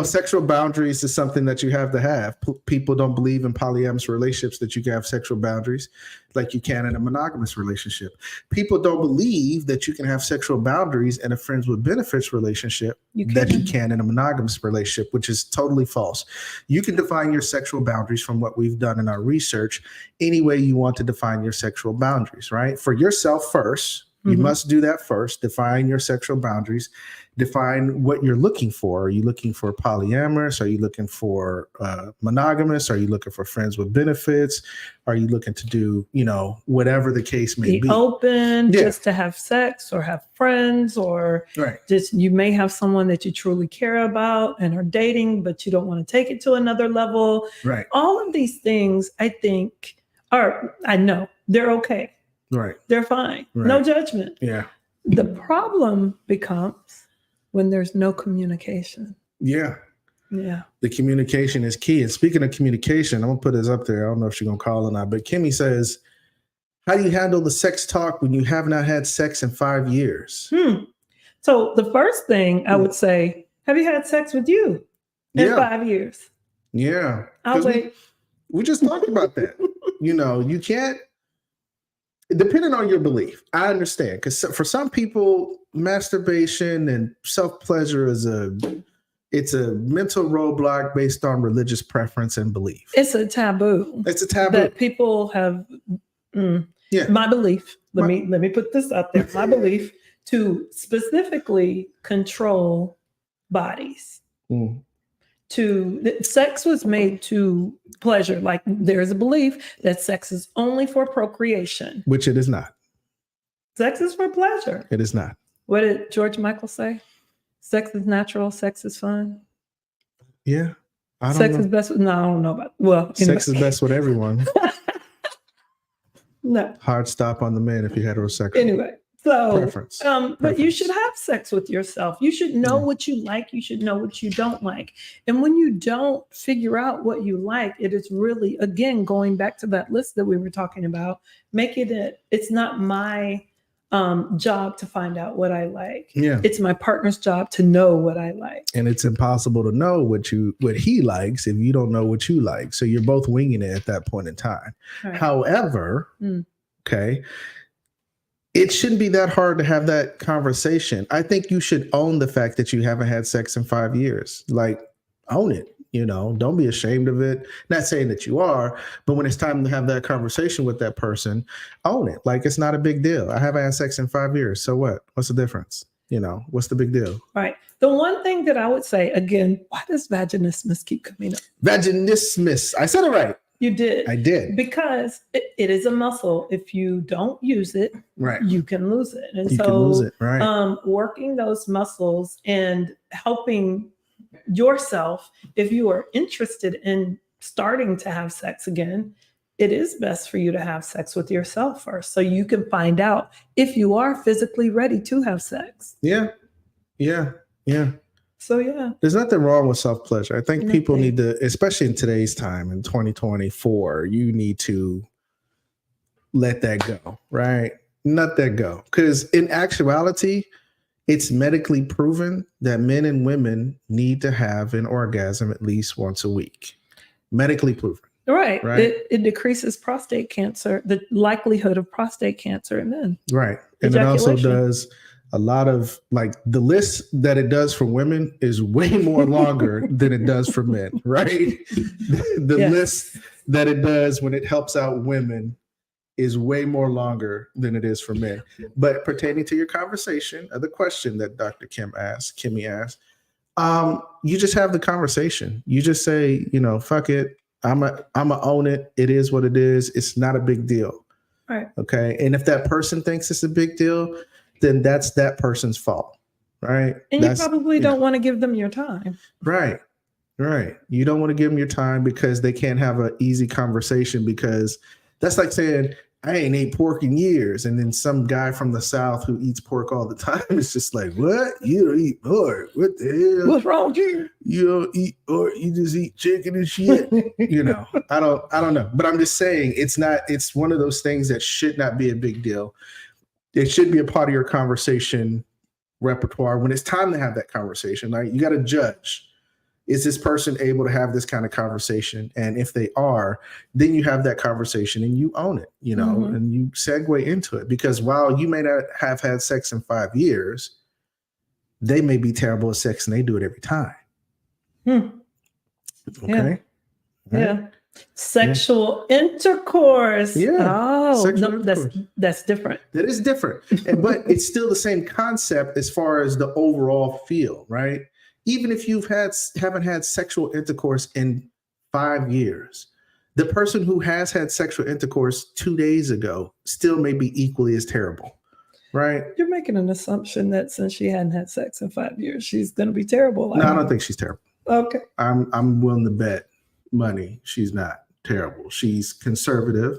sexual boundaries is something that you have to have. People don't believe in polyamorous relationships that you can have sexual boundaries like you can in a monogamous relationship. People don't believe that you can have sexual boundaries in a friends with benefits relationship that you can in a monogamous relationship, which is totally false. You can define your sexual boundaries from what we've done in our research any way you want to define your sexual boundaries, right? For yourself first. You must do that first. Define your sexual boundaries. Define what you're looking for. Are you looking for polyamorous? Are you looking for monogamous? Are you looking for friends with benefits? Are you looking to do, whatever the case may be? Open just to have sex or have friends, or just you may have someone that you truly care about and are dating, but you don't want to take it to another level. Right. All of these things, I think, I know they're okay. Right. They're fine. Right. No judgment. Yeah. The problem becomes when there's no communication. Yeah. Yeah. The communication is key. And speaking of communication, I'm going to put this up there. I don't know if she's going to call or not, but Kimmy says, how do you handle the sex talk when you have not had sex in 5 years? So the first thing I would say, have you had sex with you in 5 years? Yeah. I'll wait. We just talked about that. You can't, depending on your belief, I understand. Because for some people, masturbation and self-pleasure is a mental roadblock based on religious preference and belief. It's a taboo. It's a taboo. That people have, my belief, let me put this out there, my belief to specifically control bodies. Sex was made to pleasure. Like there's a belief that sex is only for procreation. Which it is not. Sex is for pleasure. It is not. What did George Michael say? Sex is natural. Sex is fun. Yeah. Sex is best. No, I don't know about. Well, sex is best with everyone. No. Hard stop on the man if you heterosexual. Anyway. So, preference. But you should have sex with yourself. You should know what you like. You should know what you don't like. And when you don't figure out what you like, it is really, again, going back to that list that we were talking about, it's not my job to find out what I like. Yeah. It's my partner's job to know what I like. And it's impossible to know what he likes if you don't know what you like. So you're both winging it at that point in time. Right. However, okay, it shouldn't be that hard to have that conversation. I think you should own the fact that you haven't had sex in 5 years. Like, own it. Don't be ashamed of it. Not saying that you are, but when it's time to have that conversation with that person, own it. Like, it's not a big deal. I haven't had sex in 5 years. So what? What's the difference? What's the big deal? Right. The one thing that I would say, again, why does vaginismus keep coming up? Vaginismus. I said it right. You did. I did. Because it is a muscle. If you don't use it, right, you can lose it. And you can lose it. Right. Working those muscles and helping yourself, if you are interested in starting to have sex again, it is best for you to have sex with yourself first, so you can find out if you are physically ready to have sex. Yeah. So yeah, there's nothing wrong with self-pleasure. I think people need to, especially in today's time in 2024, you need to let that go, right? Let that go. Because in actuality, it's medically proven that men and women need to have an orgasm at least once a week. Medically proven. Right. It decreases prostate cancer, the likelihood of prostate cancer in men. Right. And it also does a lot of, like, the list that it does for women is way more longer than it does for men, right? The list that it does when it helps out women is way more longer than it is for men. But pertaining to your conversation, the question that Dr. Kimmy asked, you just have the conversation. You just say, fuck it. I'ma own it. It is what it is. It's not a big deal. Right. Okay. And if that person thinks it's a big deal, then that's that person's fault. Right. And you probably don't want to give them your time. Right. Right. You don't want to give them your time because they can't have an easy conversation, because that's like saying, I ain't ate pork in years. And then some guy from the South who eats pork all the time is just like, what? You don't eat pork. What the hell? What's wrong with you? You don't eat pork. You just eat chicken and shit. I don't know. But I'm just saying it's one of those things that should not be a big deal. It should be a part of your conversation repertoire. When it's time to have that conversation, like, you got to judge. Is this person able to have this kind of conversation? And if they are, then you have that conversation and you own it, and you segue into it. Because while you may not have had sex in 5 years, they may be terrible at sex and they do it every time. Okay. Yeah. Sexual intercourse. Yeah. Oh, Sexual no, intercourse. that's different. That is different. But it's still the same concept as far as the overall feel, right? Even if you haven't had sexual intercourse in 5 years, the person who has had sexual intercourse 2 days ago still may be equally as terrible, right? You're making an assumption that since she hadn't had sex in 5 years, she's going to be terrible. No, I don't think she's terrible. Okay. I'm willing to bet money she's not terrible. She's conservative.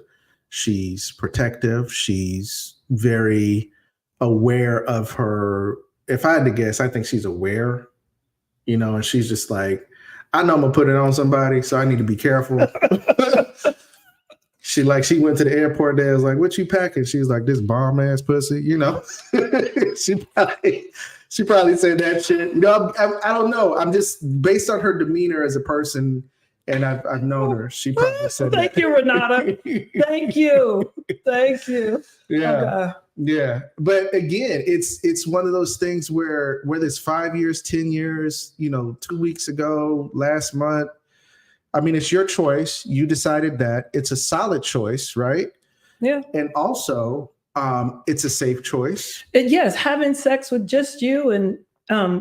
She's protective. She's very aware of her. If I had to guess, I think she's aware. And she's just like, I know I'm gonna put it on somebody, so I need to be careful. She went to the airport there, was like, what you packing? She was like, this bomb ass pussy, she probably said that shit. I don't know. I'm just, based on her demeanor as a person, and I've known her, she probably said Thank you, Renata. Thank you. Yeah. Okay. Yeah. But again, it's one of those things where whether it's 5 years, 10 years, 2 weeks ago, last month, I mean, it's your choice. You decided that. It's a solid choice, right? Yeah. And also, it's a safe choice. Yes, having sex with just you and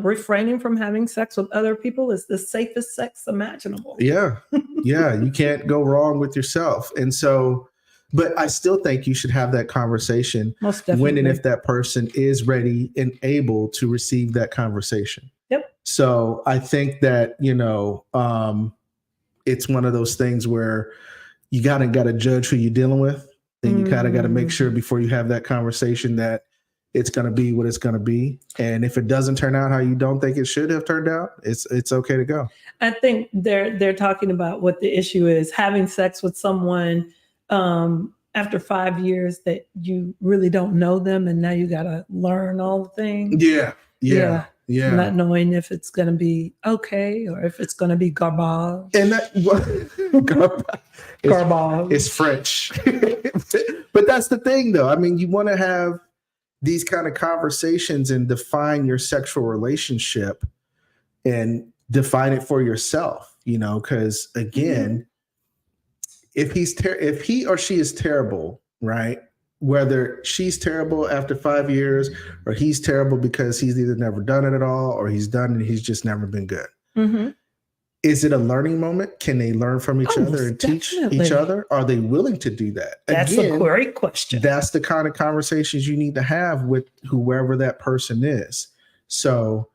refraining from having sex with other people is the safest sex imaginable. Yeah. Yeah. You can't go wrong with yourself. And so, but I still think you should have that conversation when and if that person is ready and able to receive that conversation. Yep. So I think that, it's one of those things where you gotta judge who you're dealing with. And you gotta make sure before you have that conversation that it's gonna be what it's gonna be. And if it doesn't turn out how you don't think it should have turned out, it's okay to go. I think they're talking about what the issue is, having sex with someone after 5 years that you really don't know them, and now you got to learn all the things. Yeah. Not knowing if it's going to be okay or if it's going to be garbage. And that Garbage. It's French. But that's the thing, though. I mean, you want to have these kind of conversations and define your sexual relationship and define it for yourself, because again, if he or she is terrible, right? Whether she's terrible after 5 years or he's terrible because he's either never done it at all or he's done it and he's just never been good. Mm-hmm. Is it a learning moment? Can they learn from each other and teach each other? Are they willing to do that? That's a great question. That's the kind of conversations you need to have with whoever that person is. So,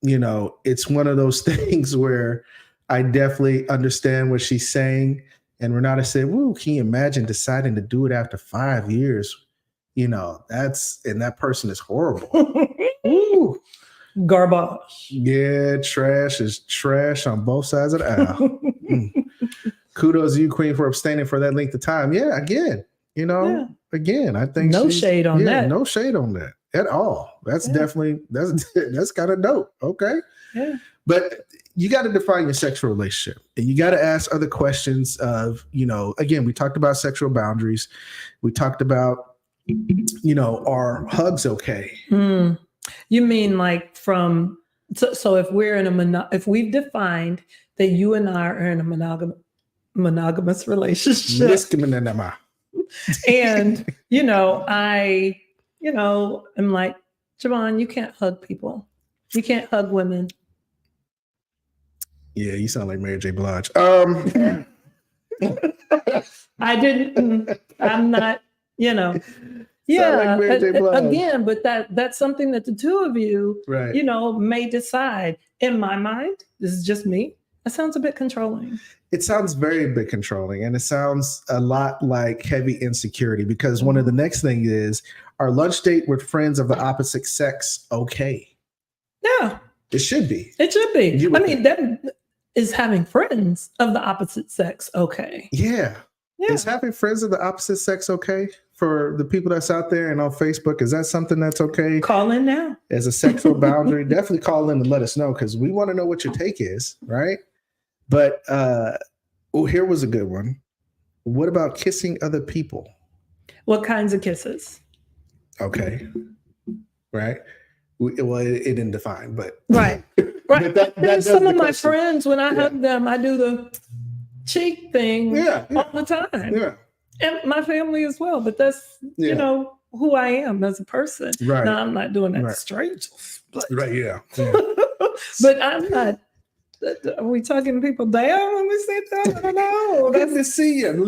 it's one of those things where I definitely understand what she's saying. And Renata said, "Woo, can you imagine deciding to do it after 5 years? And that person is horrible." Ooh. Garbage. Yeah, trash is trash on both sides of the aisle. Kudos to you, Queen, for abstaining for that length of time. Yeah, again, again, I think no shade on that. No shade on that at all. That's definitely that's kind of dope. Okay. Yeah. But you got to define your sexual relationship, and you got to ask other questions of, again, we talked about sexual boundaries. We talked about, are hugs okay? You mean like so if we're in if we've defined that you and I are in a monogamous relationship, and, I'm like, Javon, you can't hug people. You can't hug women. Yeah, you sound like Mary J. Blige. I didn't. I'm not. Yeah. Like again, but that's something that the two of you, right, may decide. In my mind, this is just me. That sounds a bit controlling. It sounds very bit controlling, and it sounds a lot like heavy insecurity. Because one of the next thing is, our lunch date with friends of the opposite sex okay? Yeah, it should be. It should be. I mean, that is having friends of the opposite sex okay? Yeah. Is having friends of the opposite sex okay? For the people that's out there and on Facebook, is that something that's okay? Call in now. As a sexual boundary, definitely call in and let us know, because we want to know what your take is, right? But here was a good one. What about kissing other people? What kinds of kisses? Okay. Right. Well, it didn't define, but right. But that some of my friends, when I hug them, I do the cheek thing all the time. Yeah. And my family as well. But that's, who I am as a person. Right. Now, I'm not doing that to strangers. Right, yeah. But I'm not. Are we talking people down when we say that? I don't know. Good to see you.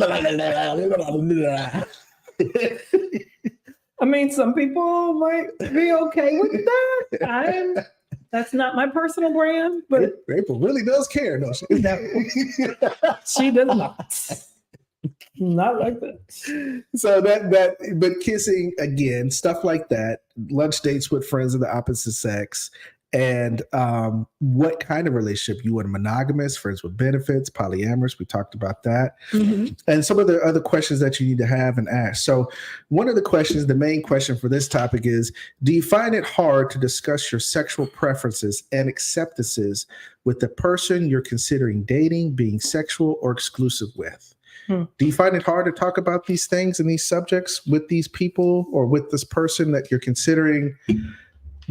I mean, some people might be okay with that. That's not my personal brand, but April really does care, don't she? No, she does not. Not like that. So but kissing, again, stuff like that, lunch dates with friends of the opposite sex, and what kind of relationship you want? Monogamous, friends with benefits, polyamorous. We talked about that, and some of the other questions that you need to have and ask. So one of the questions, the main question for this topic is: do you find it hard to discuss your sexual preferences and acceptances with the person you're considering dating, being sexual or exclusive with? Do you find it hard to talk about these things and these subjects with these people or with this person that you're considering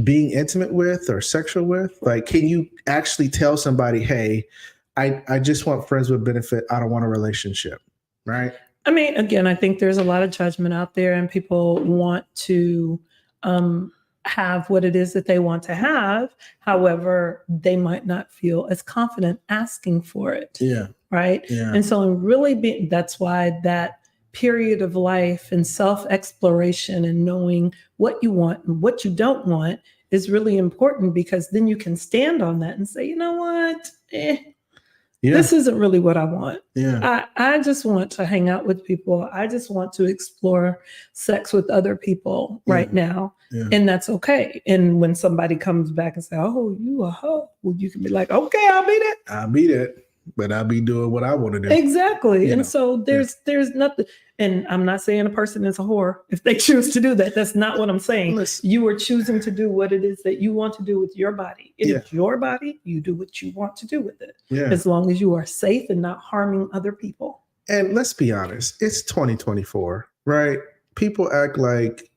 being intimate with or sexual with? Like, can you actually tell somebody, hey, I just want friends with benefit. I don't want a relationship, right? I mean, again, I think there's a lot of judgment out there, and people want to have what it is that they want to have. However, they might not feel as confident asking for it. Yeah. Right. Yeah. And so that's why that period of life and self-exploration and knowing what you want and what you don't want is really important, because then you can stand on that and say, you know what? This isn't really what I want. Yeah. I just want to hang out with people. I just want to explore sex with other people right now. Yeah. And that's okay. And when somebody comes back and say, oh, you a hoe, well, you can be like, okay, I'll be that. I'll be that. but I'll be doing what I want to do. Exactly. You And know, so there's nothing, and I'm not saying a person is a whore if they choose to do that. That's not what I'm saying. Listen. You are choosing to do what it is that you want to do with your body. It is your body. You do what you want to do with it. Yeah. As long as you are safe and not harming other people. And let's be honest, it's 2024, right? People act like,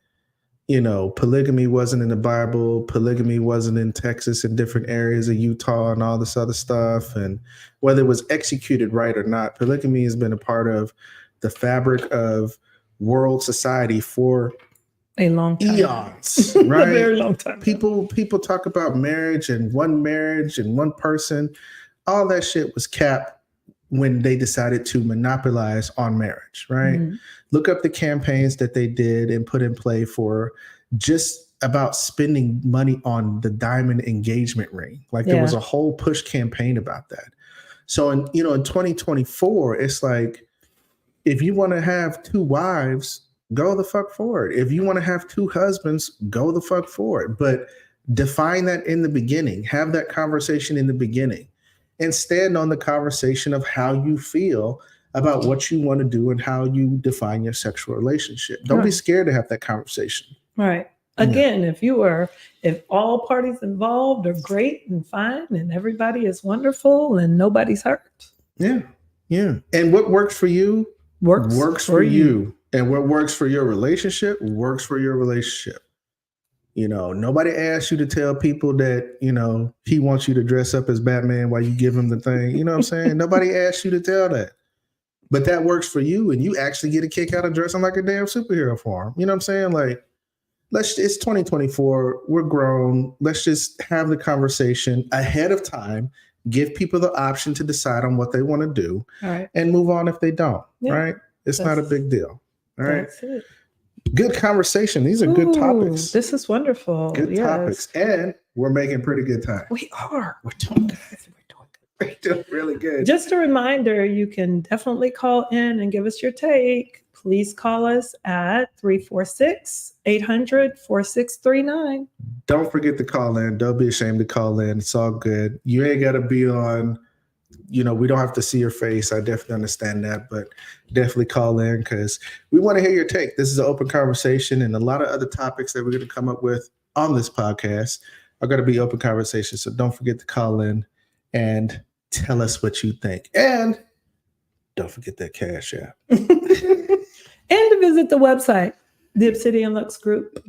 polygamy wasn't in the Bible, polygamy wasn't in Texas and different areas of Utah and all this other stuff. And whether it was executed right or not, polygamy has been a part of the fabric of world society for a long time. Eons, right? A very long time. People talk about marriage and one person. All that shit was capped when they decided to monopolize on marriage, right? Mm-hmm. Look up the campaigns that they did and put in play for just about spending money on the diamond engagement ring. Like there was a whole push campaign about that. So in 2024, it's like, if you want to have 2 wives, go the fuck for it. If you want to have 2 husbands, go the fuck for it. But define that in the beginning, have that conversation in the beginning, and stand on the conversation of how you feel about what you want to do and how you define your sexual relationship. Don't be scared to have that conversation. Right. Again, if all parties involved are great and fine and everybody is wonderful and nobody's hurt. Yeah. Yeah. And what works for you works for you. And what works for your relationship works for your relationship. Nobody asks you to tell people that, he wants you to dress up as Batman while you give him the thing. You know what I'm saying? Nobody asks you to tell that. But that works for you, and you actually get a kick out of dressing like a damn superhero for him. You know what I'm saying? Like, it's 2024. We're grown. Let's just have the conversation ahead of time, give people the option to decide on what they want to do, and move on if they don't, right? It's not a big deal. All right. That's it. Good conversation. These are good topics. This is wonderful. Good topics. And we're making pretty good time. We are. We're doing good. We're doing really good. Just a reminder, you can definitely call in and give us your take. Please call us at 346-800-4639. Don't forget to call in. Don't be ashamed to call in. It's all good. You ain't got to be on, we don't have to see your face. I definitely understand that, but definitely call in because we want to hear your take. This is an open conversation, and a lot of other topics that we're going to come up with on this podcast are going to be open conversations. So don't forget to call in and tell us what you think. And don't forget that Cash App. And to visit the website, the Obsidian Lux Group.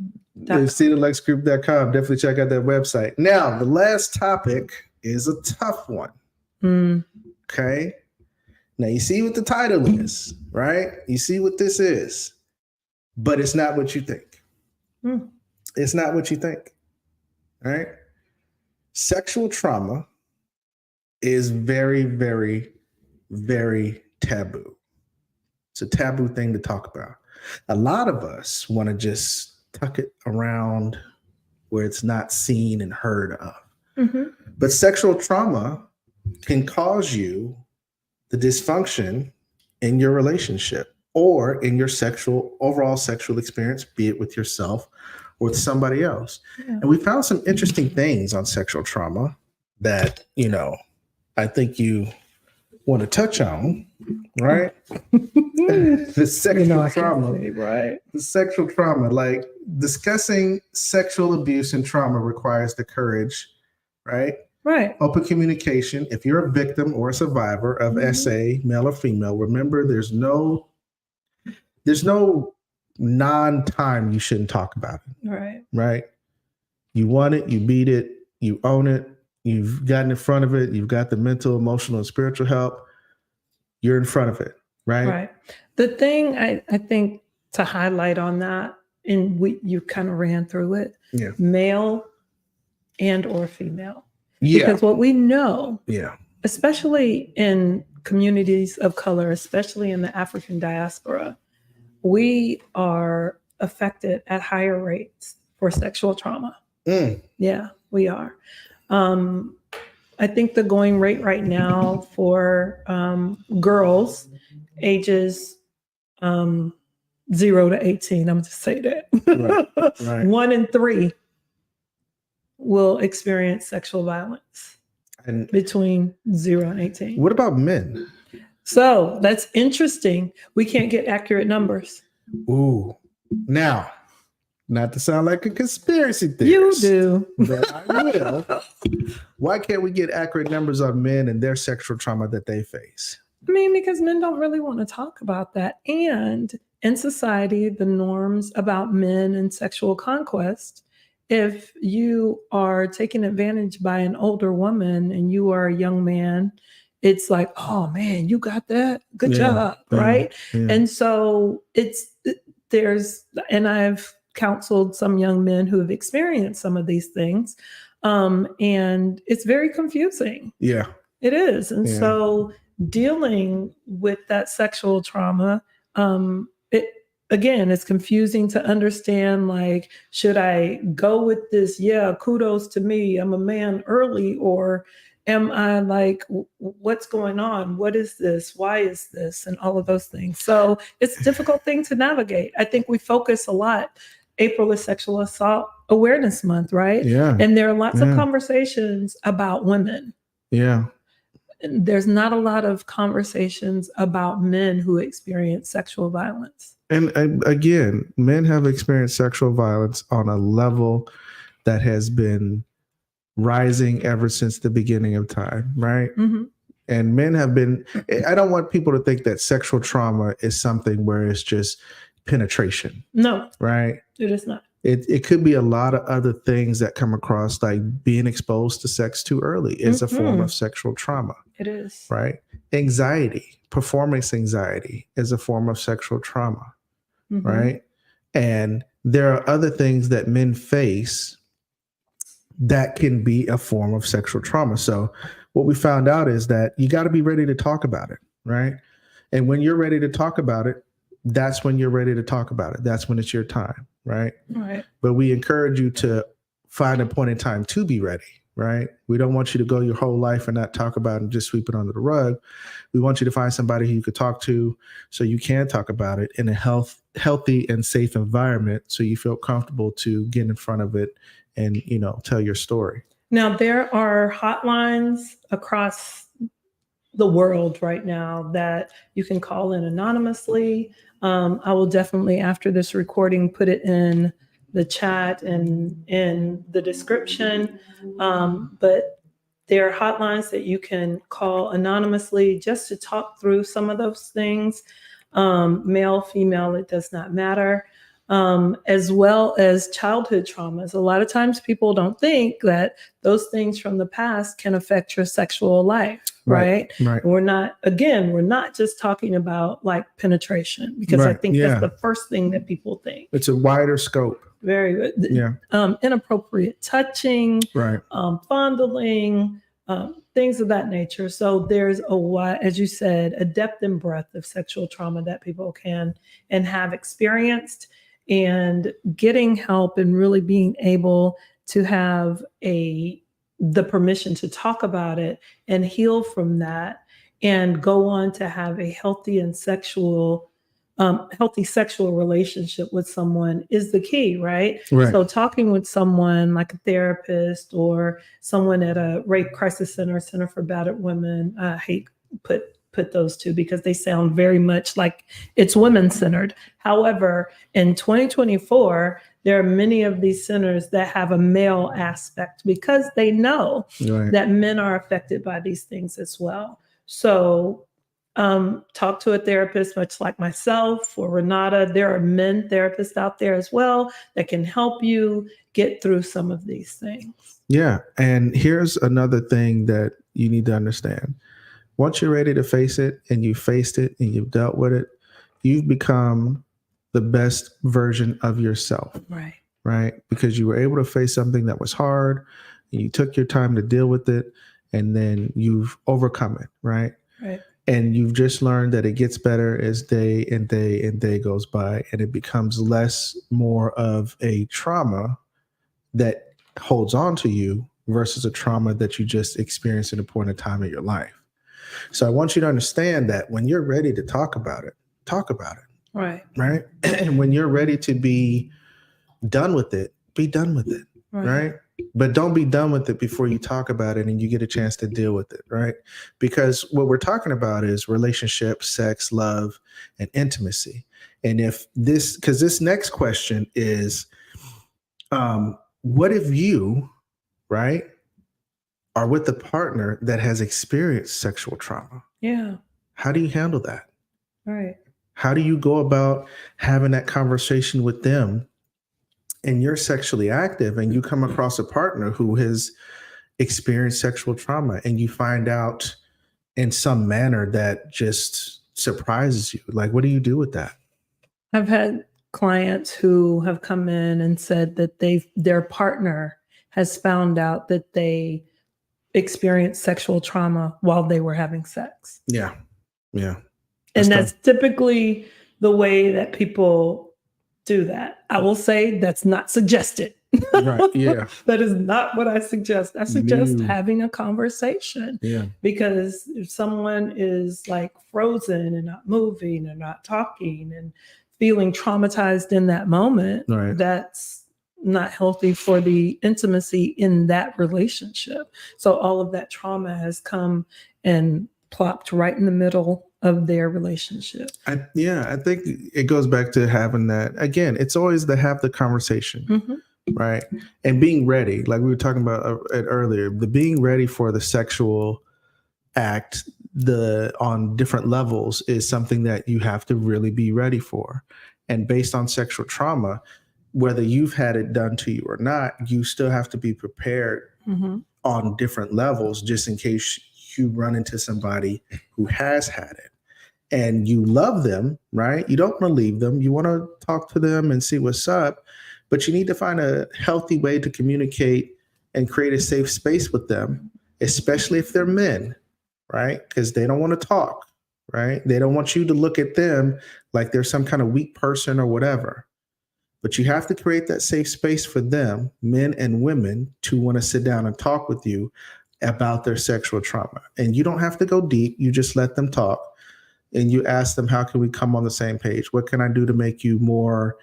ObsidianLuxGroup.com. Definitely check out that website. Now, the last topic is a tough one. Okay. Now you see what the title is, right? You see what this is, but it's not what you think. It's not what you think. Right? Sexual trauma is very, very, very taboo. It's a taboo thing to talk about. A lot of us want to just tuck it around where it's not seen and heard of. But sexual trauma can cause you the dysfunction in your relationship or in your overall sexual experience, be it with yourself or with somebody else. And we found some interesting things on sexual trauma that, I think you want to touch on, right? The sexual trauma, right? The sexual trauma, like discussing sexual abuse and trauma requires the courage, right? Right. Open communication. If you're a victim or a survivor of SA, male or female, remember there's no non-time you shouldn't talk about it. Right. Right. You want it, you beat it, you own it, you've gotten in front of it, you've got the mental, emotional, and spiritual help. You're in front of it. Right. Right. The thing I think to highlight on that, and you kind of ran through it, male and or female. Because what we know, especially in communities of color, especially in the African diaspora, we are affected at higher rates for sexual trauma. Yeah, we are. I think the going rate right now for girls ages 0 to 18, I'm just say that. Right. 1 in 3 will experience sexual violence. And between 0 and 18. what about men? So that's interesting. We can't get accurate numbers. Ooh. Now, not to sound like a conspiracy You theorist. do. But I will. Why can't we get accurate numbers on men and their sexual trauma that they face? I mean, because men don't really want to talk about that. And in society, the norms about men and sexual conquest, if you are taken advantage by an older woman and you are a young man, it's like, oh man, you got that? Good job, right? Yeah. And so and I've counseled some young men who have experienced some of these things. And it's very confusing. Yeah. It is. And Yeah. so dealing with that sexual trauma, it's confusing to understand, like, should I go with this? Yeah, kudos to me, I'm a man early, or am I like, what's going on? What is this? Why is this? And all of those things. So it's a difficult thing to navigate. I think we focus a lot. April is Sexual Assault Awareness Month, right? Yeah. And there are lots of conversations about women. Yeah. There's not a lot of conversations about men who experience sexual violence. And again, men have experienced sexual violence on a level that has been rising ever since the beginning of time, right? Mm-hmm. And men have been, I don't want people to think that sexual trauma is something where it's just penetration. No, right? It is not. It could be a lot of other things that come across, like being exposed to sex too early is a form of sexual trauma. It is. Right? Anxiety, performance anxiety is a form of sexual trauma. Mm-hmm. Right? And there are other things that men face that can be a form of sexual trauma. So what we found out is that you got to be ready to talk about it. Right? And when you're ready to talk about it, that's when you're ready to talk about it. That's when it's your time. Right. Right. But we encourage you to find a point in time to be ready. Right. We don't want you to go your whole life and not talk about it and just sweep it under the rug. We want you to find somebody who you could talk to so you can talk about it in a healthy and safe environment, so you feel comfortable to get in front of it and, tell your story. Now, there are hotlines across the world right now that you can call in anonymously. I will definitely, after this recording, put it in the chat and in the description. But there are hotlines that you can call anonymously just to talk through some of those things. Male, female, it does not matter. As well as childhood traumas. A lot of times people don't think that those things from the past can affect your sexual life. Right. We're not just talking about like penetration, because I think that's the first thing that people think. It's a wider scope. Very good. Yeah. Inappropriate touching, fondling, things of that nature. So there's as you said, a depth and breadth of sexual trauma that people can and have experienced, and getting help and really being able to have the permission to talk about it and heal from that and go on to have a healthy sexual relationship with someone is the key, right? So talking with someone like a therapist or someone at a rape crisis center for battered women, I hate put those two because they sound very much like it's women-centered. However, in 2024, there are many of these centers that have a male aspect because they know that men are affected by these things as well. So talk to a therapist, much like myself or Renata. There are men therapists out there as well that can help you get through some of these things. Yeah. And here's another thing that you need to understand. Once you're ready to face it and you faced it and you've dealt with it, you've become the best version of yourself. Right. Because you were able to face something that was hard and you took your time to deal with it, and then you've overcome it. Right. And you've just learned that it gets better as day and day goes by, and it becomes more of a trauma that holds on to you versus a trauma that you just experienced at a point in time in your life. So I want you to understand that when you're ready to talk about it. Right. And when you're ready to be done with it, be done with it. Right. But don't be done with it before you talk about it and you get a chance to deal with it, right? Because what we're talking about is relationships, sex, love, and intimacy. And because this next question is, what if you, right, are with a partner that has experienced sexual trauma? Yeah. How do you handle that? Right. How do you go about having that conversation with them? And you're sexually active and you come across a partner who has experienced sexual trauma and you find out in some manner that just surprises you. Like, what do you do with that? I've had clients who have come in and said that their partner has found out that they experienced sexual trauma while they were having sex. Yeah. Yeah. And that's typically the way that people do that. I will say that's not suggested. Right. Yeah. That is not what I suggest. I suggest No. having a conversation. Yeah. Because if someone is like frozen and not moving and not talking and feeling traumatized in that moment, Right. that's not healthy for the intimacy in that relationship. So all of that trauma has come and plopped right in the middle of their relationship. I think it goes back to having that. Again, it's always to have the conversation, Mm-hmm. right? And being ready, like we were talking about it earlier, the being ready for the sexual act on different levels is something that you have to really be ready for. And based on sexual trauma, whether you've had it done to you or not, you still have to be prepared Mm-hmm. on different levels, just in case you run into somebody who has had it. And you love them, right? You don't want to leave them. You want to talk to them and see what's up, but you need to find a healthy way to communicate and create a safe space with them, especially if they're men, right? Because they don't want to talk, right? They don't want you to look at them like they're some kind of weak person or whatever. But you have to create that safe space for them, men and women, to want to sit down and talk with you about their sexual trauma. And you don't have to go deep. You just let them talk. And you ask them, how can we come on the same page? What can I do to make you more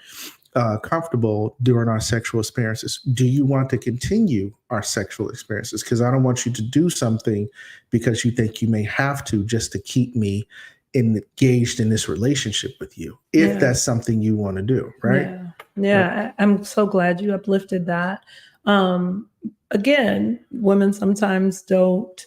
comfortable during our sexual experiences? Do you want to continue our sexual experiences? Because I don't want you to do something because you think you may have to just to keep me engaged in this relationship with you, if that's something you want to do, right? Yeah. I'm so glad you uplifted that. Again, women sometimes don't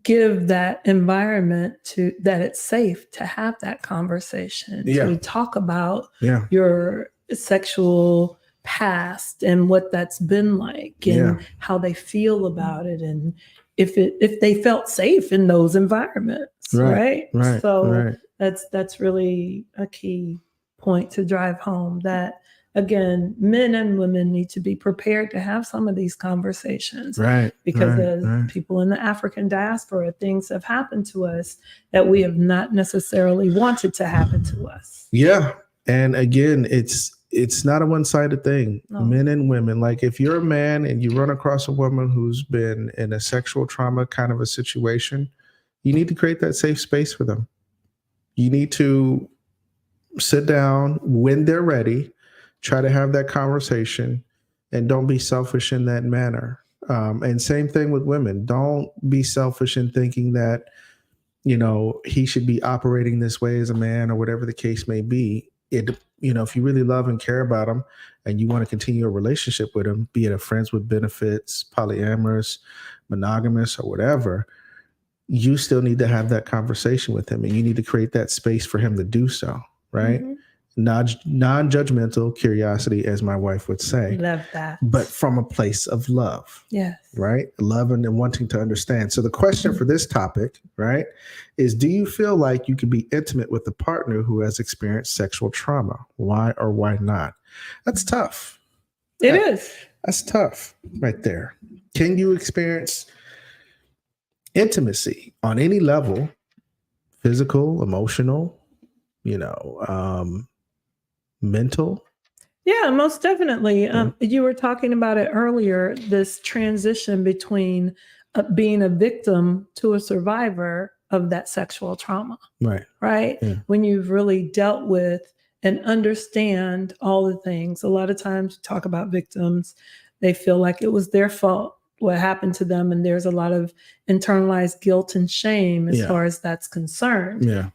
give that environment that it's safe to have that conversation, to talk about your sexual past and what that's been like and how they feel about it, and if they felt safe in those environments, right? So that's really a key point to drive home, that again, men and women need to be prepared to have some of these conversations, because as people in the African diaspora, things have happened to us that we have not necessarily wanted to happen to us. Yeah. And again, it's not a one-sided thing. No. Men and women, like if you're a man and you run across a woman who's been in a sexual trauma kind of a situation, you need to create that safe space for them. You need to sit down when they're ready, try to have that conversation, and don't be selfish in that manner. And same thing with women. Don't be selfish in thinking that, he should be operating this way as a man or whatever the case may be. If you really love and care about them and you want to continue a relationship with them, be it a friends with benefits, polyamorous, monogamous, or whatever, you still need to have that conversation with him, and you need to create that space for him to do so, right? Mm-hmm. Non-judgmental curiosity, as my wife would say. Love that. But from a place of love. Yes. Right? Loving and wanting to understand. So the question for this topic, right, is, do you feel like you can be intimate with a partner who has experienced sexual trauma? Why or why not? That's tough. It is. That's tough right there. Can you experience intimacy on any level, physical, emotional, mental? Yeah, most definitely. You were talking about it earlier, this transition between being a victim to a survivor of that sexual trauma. Right. Yeah. When you've really dealt with and understand all the things. A lot of times we talk about victims. They feel like it was their fault what happened to them, and there's a lot of internalized guilt and shame as far as that's concerned. Yeah.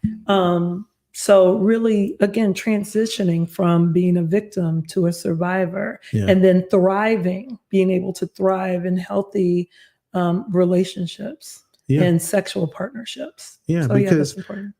So really, again, transitioning from being a victim to a survivor, and then thriving, being able to thrive in healthy relationships and sexual partnerships. Yeah, so, because that's important.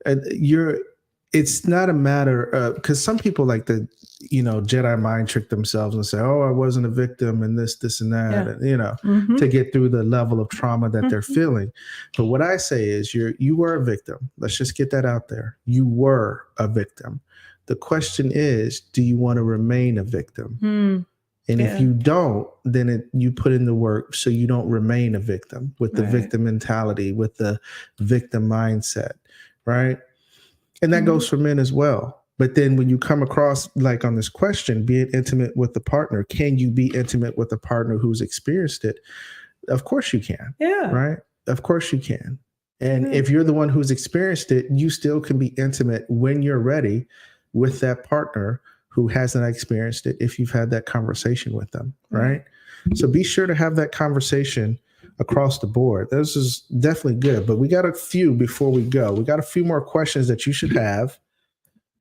it's not a matter of, because some people like to, Jedi mind trick themselves and say, oh, I wasn't a victim and this and that, and, to get through the level of trauma that they're feeling. But what I say is you were a victim. Let's just get that out there. You were a victim. The question is, do you want to remain a victim? And if you don't, then you put in the work so you don't remain a victim with the victim mentality, with the victim mindset, right? And that goes for men as well. But then when you come across, like on this question, being intimate with the partner, can you be intimate with a partner who's experienced it? Of course you can. Yeah. Right? Of course you can. And if you're the one who's experienced it, you still can be intimate when you're ready with that partner who hasn't experienced it, if you've had that conversation with them, right? So be sure to have that conversation across the board. This is definitely good, but we got a few before we go. We got a few more questions that you should have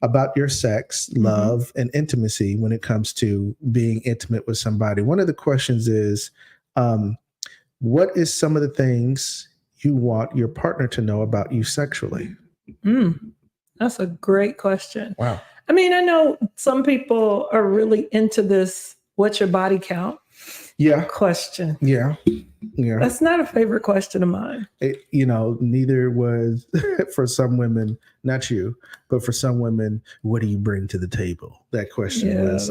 about your sex, love, and intimacy when it comes to being intimate with somebody. One of the questions is, what is some of the things you want your partner to know about you sexually? That's a great question. Wow. I mean, I know some people are really into this, what's your body count? Question. Yeah. That's not a favorite question of mine. Neither was for some women, not you, but for some women, what do you bring to the table? That question was,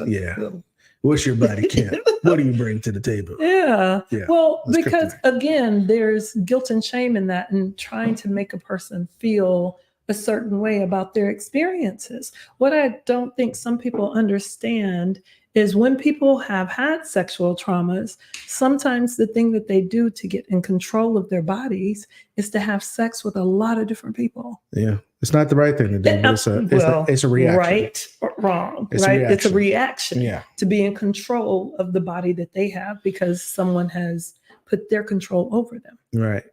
what's your body count? What do you bring to the table? Yeah. Well, because again, there's guilt and shame in that, and trying to make a person feel a certain way about their experiences. What I don't think some people understand is when people have had sexual traumas, sometimes the thing that they do to get in control of their bodies is to have sex with a lot of different people. Yeah. It's not the right thing to do, but it's a reaction. Right or wrong, right? It's a reaction to be in control of the body that they have because someone has put their control over them. Right.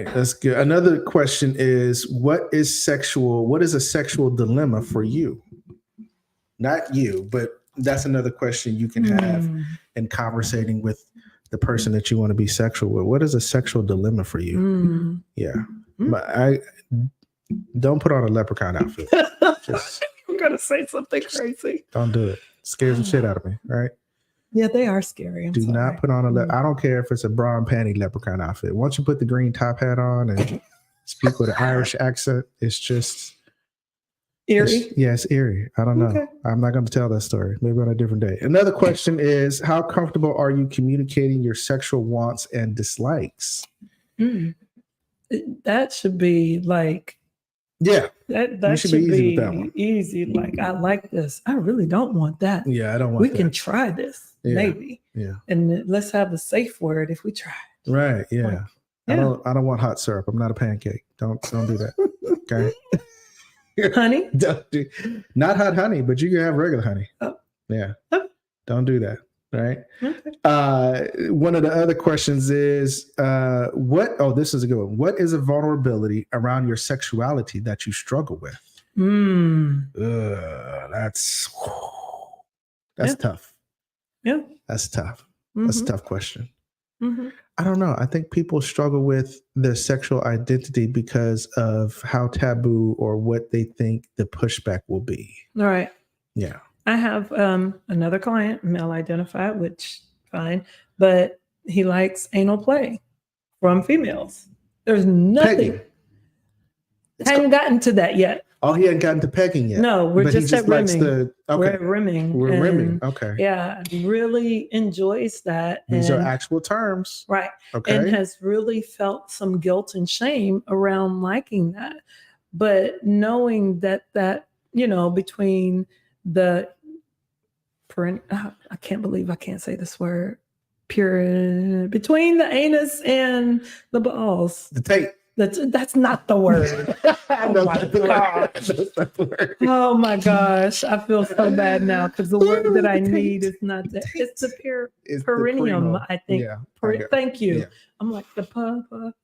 That's good. Another question is, what is a sexual dilemma for you? Not you, but that's another question you can have in conversating with the person that you want to be sexual with. What is a sexual dilemma for you? But I don't put on a leprechaun outfit. I'm going to say something crazy. Don't do it. It scares the shit out of me, right? Yeah, they are scary. Do not put on I don't care if it's a bra and panty leprechaun outfit. Once you put the green top hat on and speak with an Irish accent, it's just eerie. It's eerie. I don't know. Okay. I'm not going to tell that story. Maybe on a different day. Another question is, how comfortable are you communicating your sexual wants and dislikes? That should be like, that should be easy with that one. Easy. Like, I like this. I really don't want that. Yeah, I don't want that. We can try this. Maybe. Yeah. And let's have a safe word if we try. Right. Yeah. I don't want hot syrup. I'm not a pancake. Don't do that. Okay. Honey? Not hot honey, but you can have regular honey. Oh. Yeah. Oh. Don't do that. Right. Okay. One of the other questions is, this is a good one. What is a vulnerability around your sexuality that you struggle with? That's tough. Yeah. That's tough. That's a tough question. I don't know. I think people struggle with their sexual identity because of how taboo or what they think the pushback will be. All right. Yeah. I have another client, male identified, which fine, but he likes anal play from females. There's nothing. Hadn't gotten to that yet. Oh, he hadn't gotten to pegging yet. No, we're just at rimming. We're at rimming. We're rimming. Okay. Yeah, really enjoys that. These are actual terms. Right. Okay. And has really felt some guilt and shame around liking that. But knowing that, between the, I can't believe I can't say this word, between the anus and the balls. The tape. That's not the word. Oh my gosh. That's not the word. Oh my gosh. I feel so bad now because the word that I need is not that. It's the It's the perineum, prenatal. I think. Yeah, I get it. Thank you. Yeah. I'm like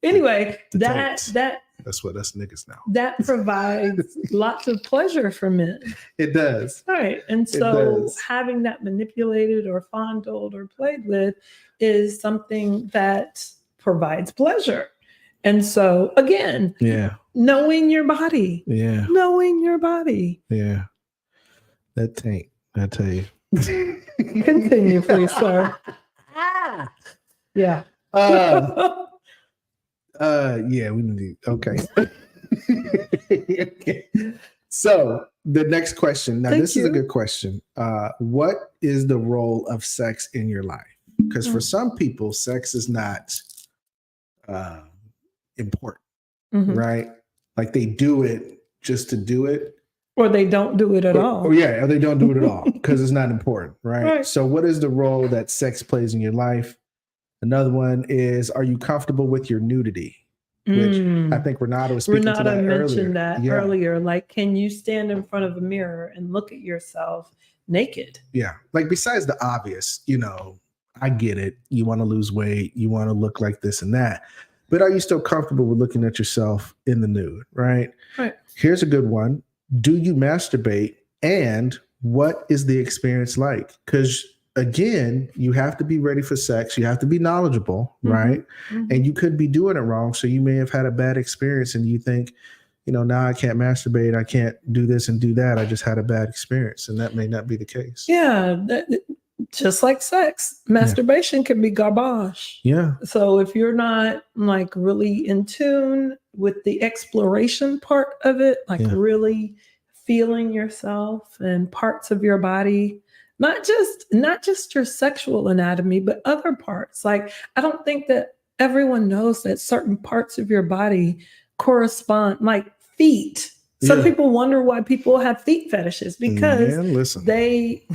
anyway, The that taste. That's niggas now. that provides lots of pleasure for men. It does. Right. And so does. having that manipulated or fondled or played with is something that provides pleasure. And so again, Yeah. knowing your body, Yeah. knowing your body. Yeah. That taint, I tell you. Continue, please, sir. Yeah. Yeah, we need okay. Okay. So the next question. Now, Thank this is a you. good question. What is the role of sex in your life? Because for some people, sex is not important, Mhm. right? Like they do it just to do it. Or they don't do it at all. Or yeah, or they don't do it at all because it's not important, right? Right. So, what is the role that sex plays in your life? Another one is, are you comfortable with your nudity? Which I think Renata was speaking to Renata that mentioned earlier. that Yeah. earlier. Like, can you stand in front of a mirror and look at yourself naked? Yeah. Like besides the obvious, I get it. You want to lose weight. You want to look like this and that. But are you still comfortable with looking at yourself in the nude, right? Right. Here's a good one. Do you masturbate? And what is the experience like? Because again, you have to be ready for sex. You have to be knowledgeable, right? Mhm. And you could be doing it wrong. So you may have had a bad experience and you think, now I can't masturbate. I can't do this and do that. I just had a bad experience. And that may not be the case. Yeah. Just like sex, masturbation can be garbage. Yeah. So if you're not like really in tune with the exploration part of it, like Yeah. really feeling yourself and parts of your body, not just your sexual anatomy, but other parts. Like I don't think that everyone knows that certain parts of your body correspond, like feet. Some Yeah. people wonder why people have feet fetishes because Man, listen, they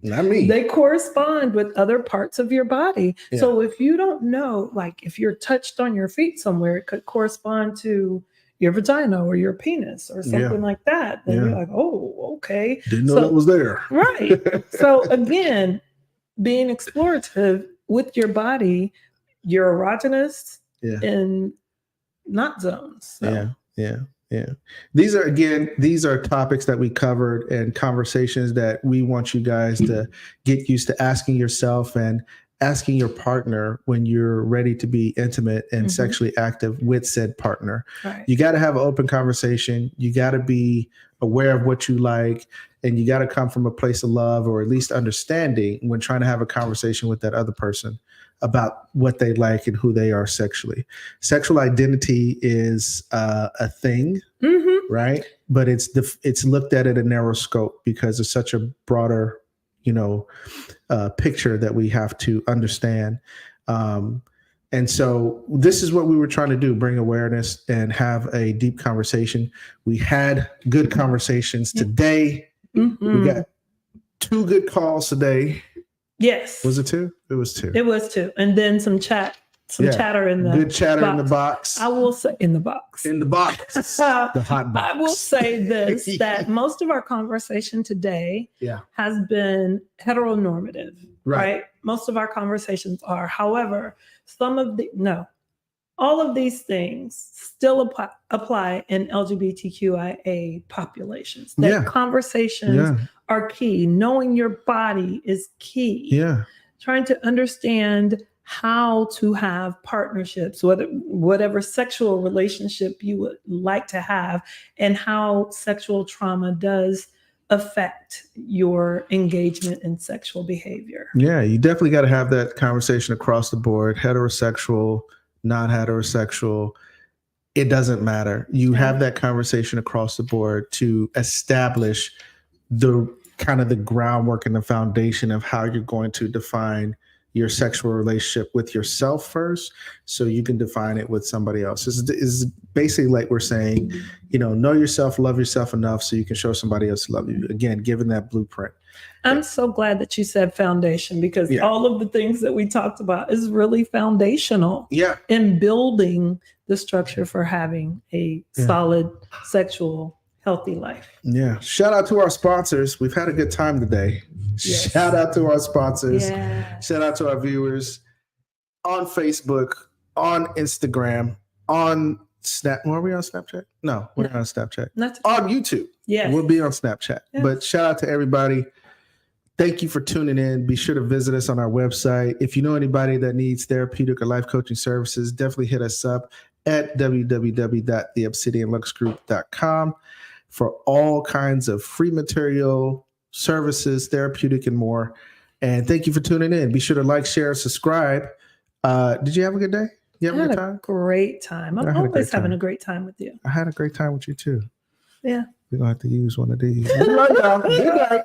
not me. they correspond with other parts of your body. Yeah. So if you don't know, like if you're touched on your feet somewhere, it could correspond to your vagina or your penis or something like that. Then Yeah. you're like, oh, okay. Didn't know So- that was there. Right. So again, being explorative with your body, your erogenous Yeah. and not zones. So. Yeah. These are topics that we covered and conversations that we want you guys to get used to asking yourself and asking your partner when you're ready to be intimate and Mhm. sexually active with said partner. Right. You got to have an open conversation. You got to be aware of what you like, and you got to come from a place of love or at least understanding when trying to have a conversation with that other person about what they like and who they are sexually. Sexual identity is a thing, Mhm. right? But it's looked at a narrow scope because it's such a broader, picture that we have to understand. And so this is what we were trying to do, bring awareness and have a deep conversation. We had good conversations today. Mhm. We got 2 good calls today. Yes. Was it 2? It was 2. It was 2. And then some chatter in the good chatter in the box. box. I will say in the box. In the box. The hot box. I will say this, that most of our conversation today Yeah. has been heteronormative, Right. right? Most of our conversations are. However, all of these things still apply in LGBTQIA populations. That Yeah. conversations Yeah. are key. Knowing your body is key. Yeah. Trying to understand how to have partnerships, whatever sexual relationship you would like to have, and how sexual trauma does affect your engagement in sexual behavior. Yeah. You definitely got to have that conversation across the board, heterosexual, non-heterosexual. It doesn't matter. You have that conversation across the board to establish the kind of the groundwork and the foundation of how you're going to define your sexual relationship with yourself first, so you can define it with somebody else. Is basically like we're saying, know yourself, love yourself enough so you can show somebody else to love you. Again, given that blueprint. I'm so glad that you said foundation because Yeah. all of the things that we talked about is really foundational Yeah. in building the structure for having a Yeah. solid sexual healthy life. Yeah. Shout out to our sponsors. We've had a good time today. Yes. Shout out to our sponsors. Yeah. Shout out to our viewers on Facebook, on Instagram, on Snap. Were we on Snapchat? No, we're not on Snapchat. Not On YouTube. yes. We'll be on Snapchat. Yes. But shout out to everybody. Thank you for tuning in. Be sure to visit us on our website. If you know anybody that needs therapeutic or life coaching services, definitely hit us up at www.theobsidianluxgroup.com for all kinds of free material, services, therapeutic, and more. And thank you for tuning in. Be sure to like, share, subscribe. Did you have a good day? You have a good time? Great time. I I'm had a always great having time. a great time with you. I had a great time with you too. Yeah. We're going to have to use one of these. Good night, y'all. Good night.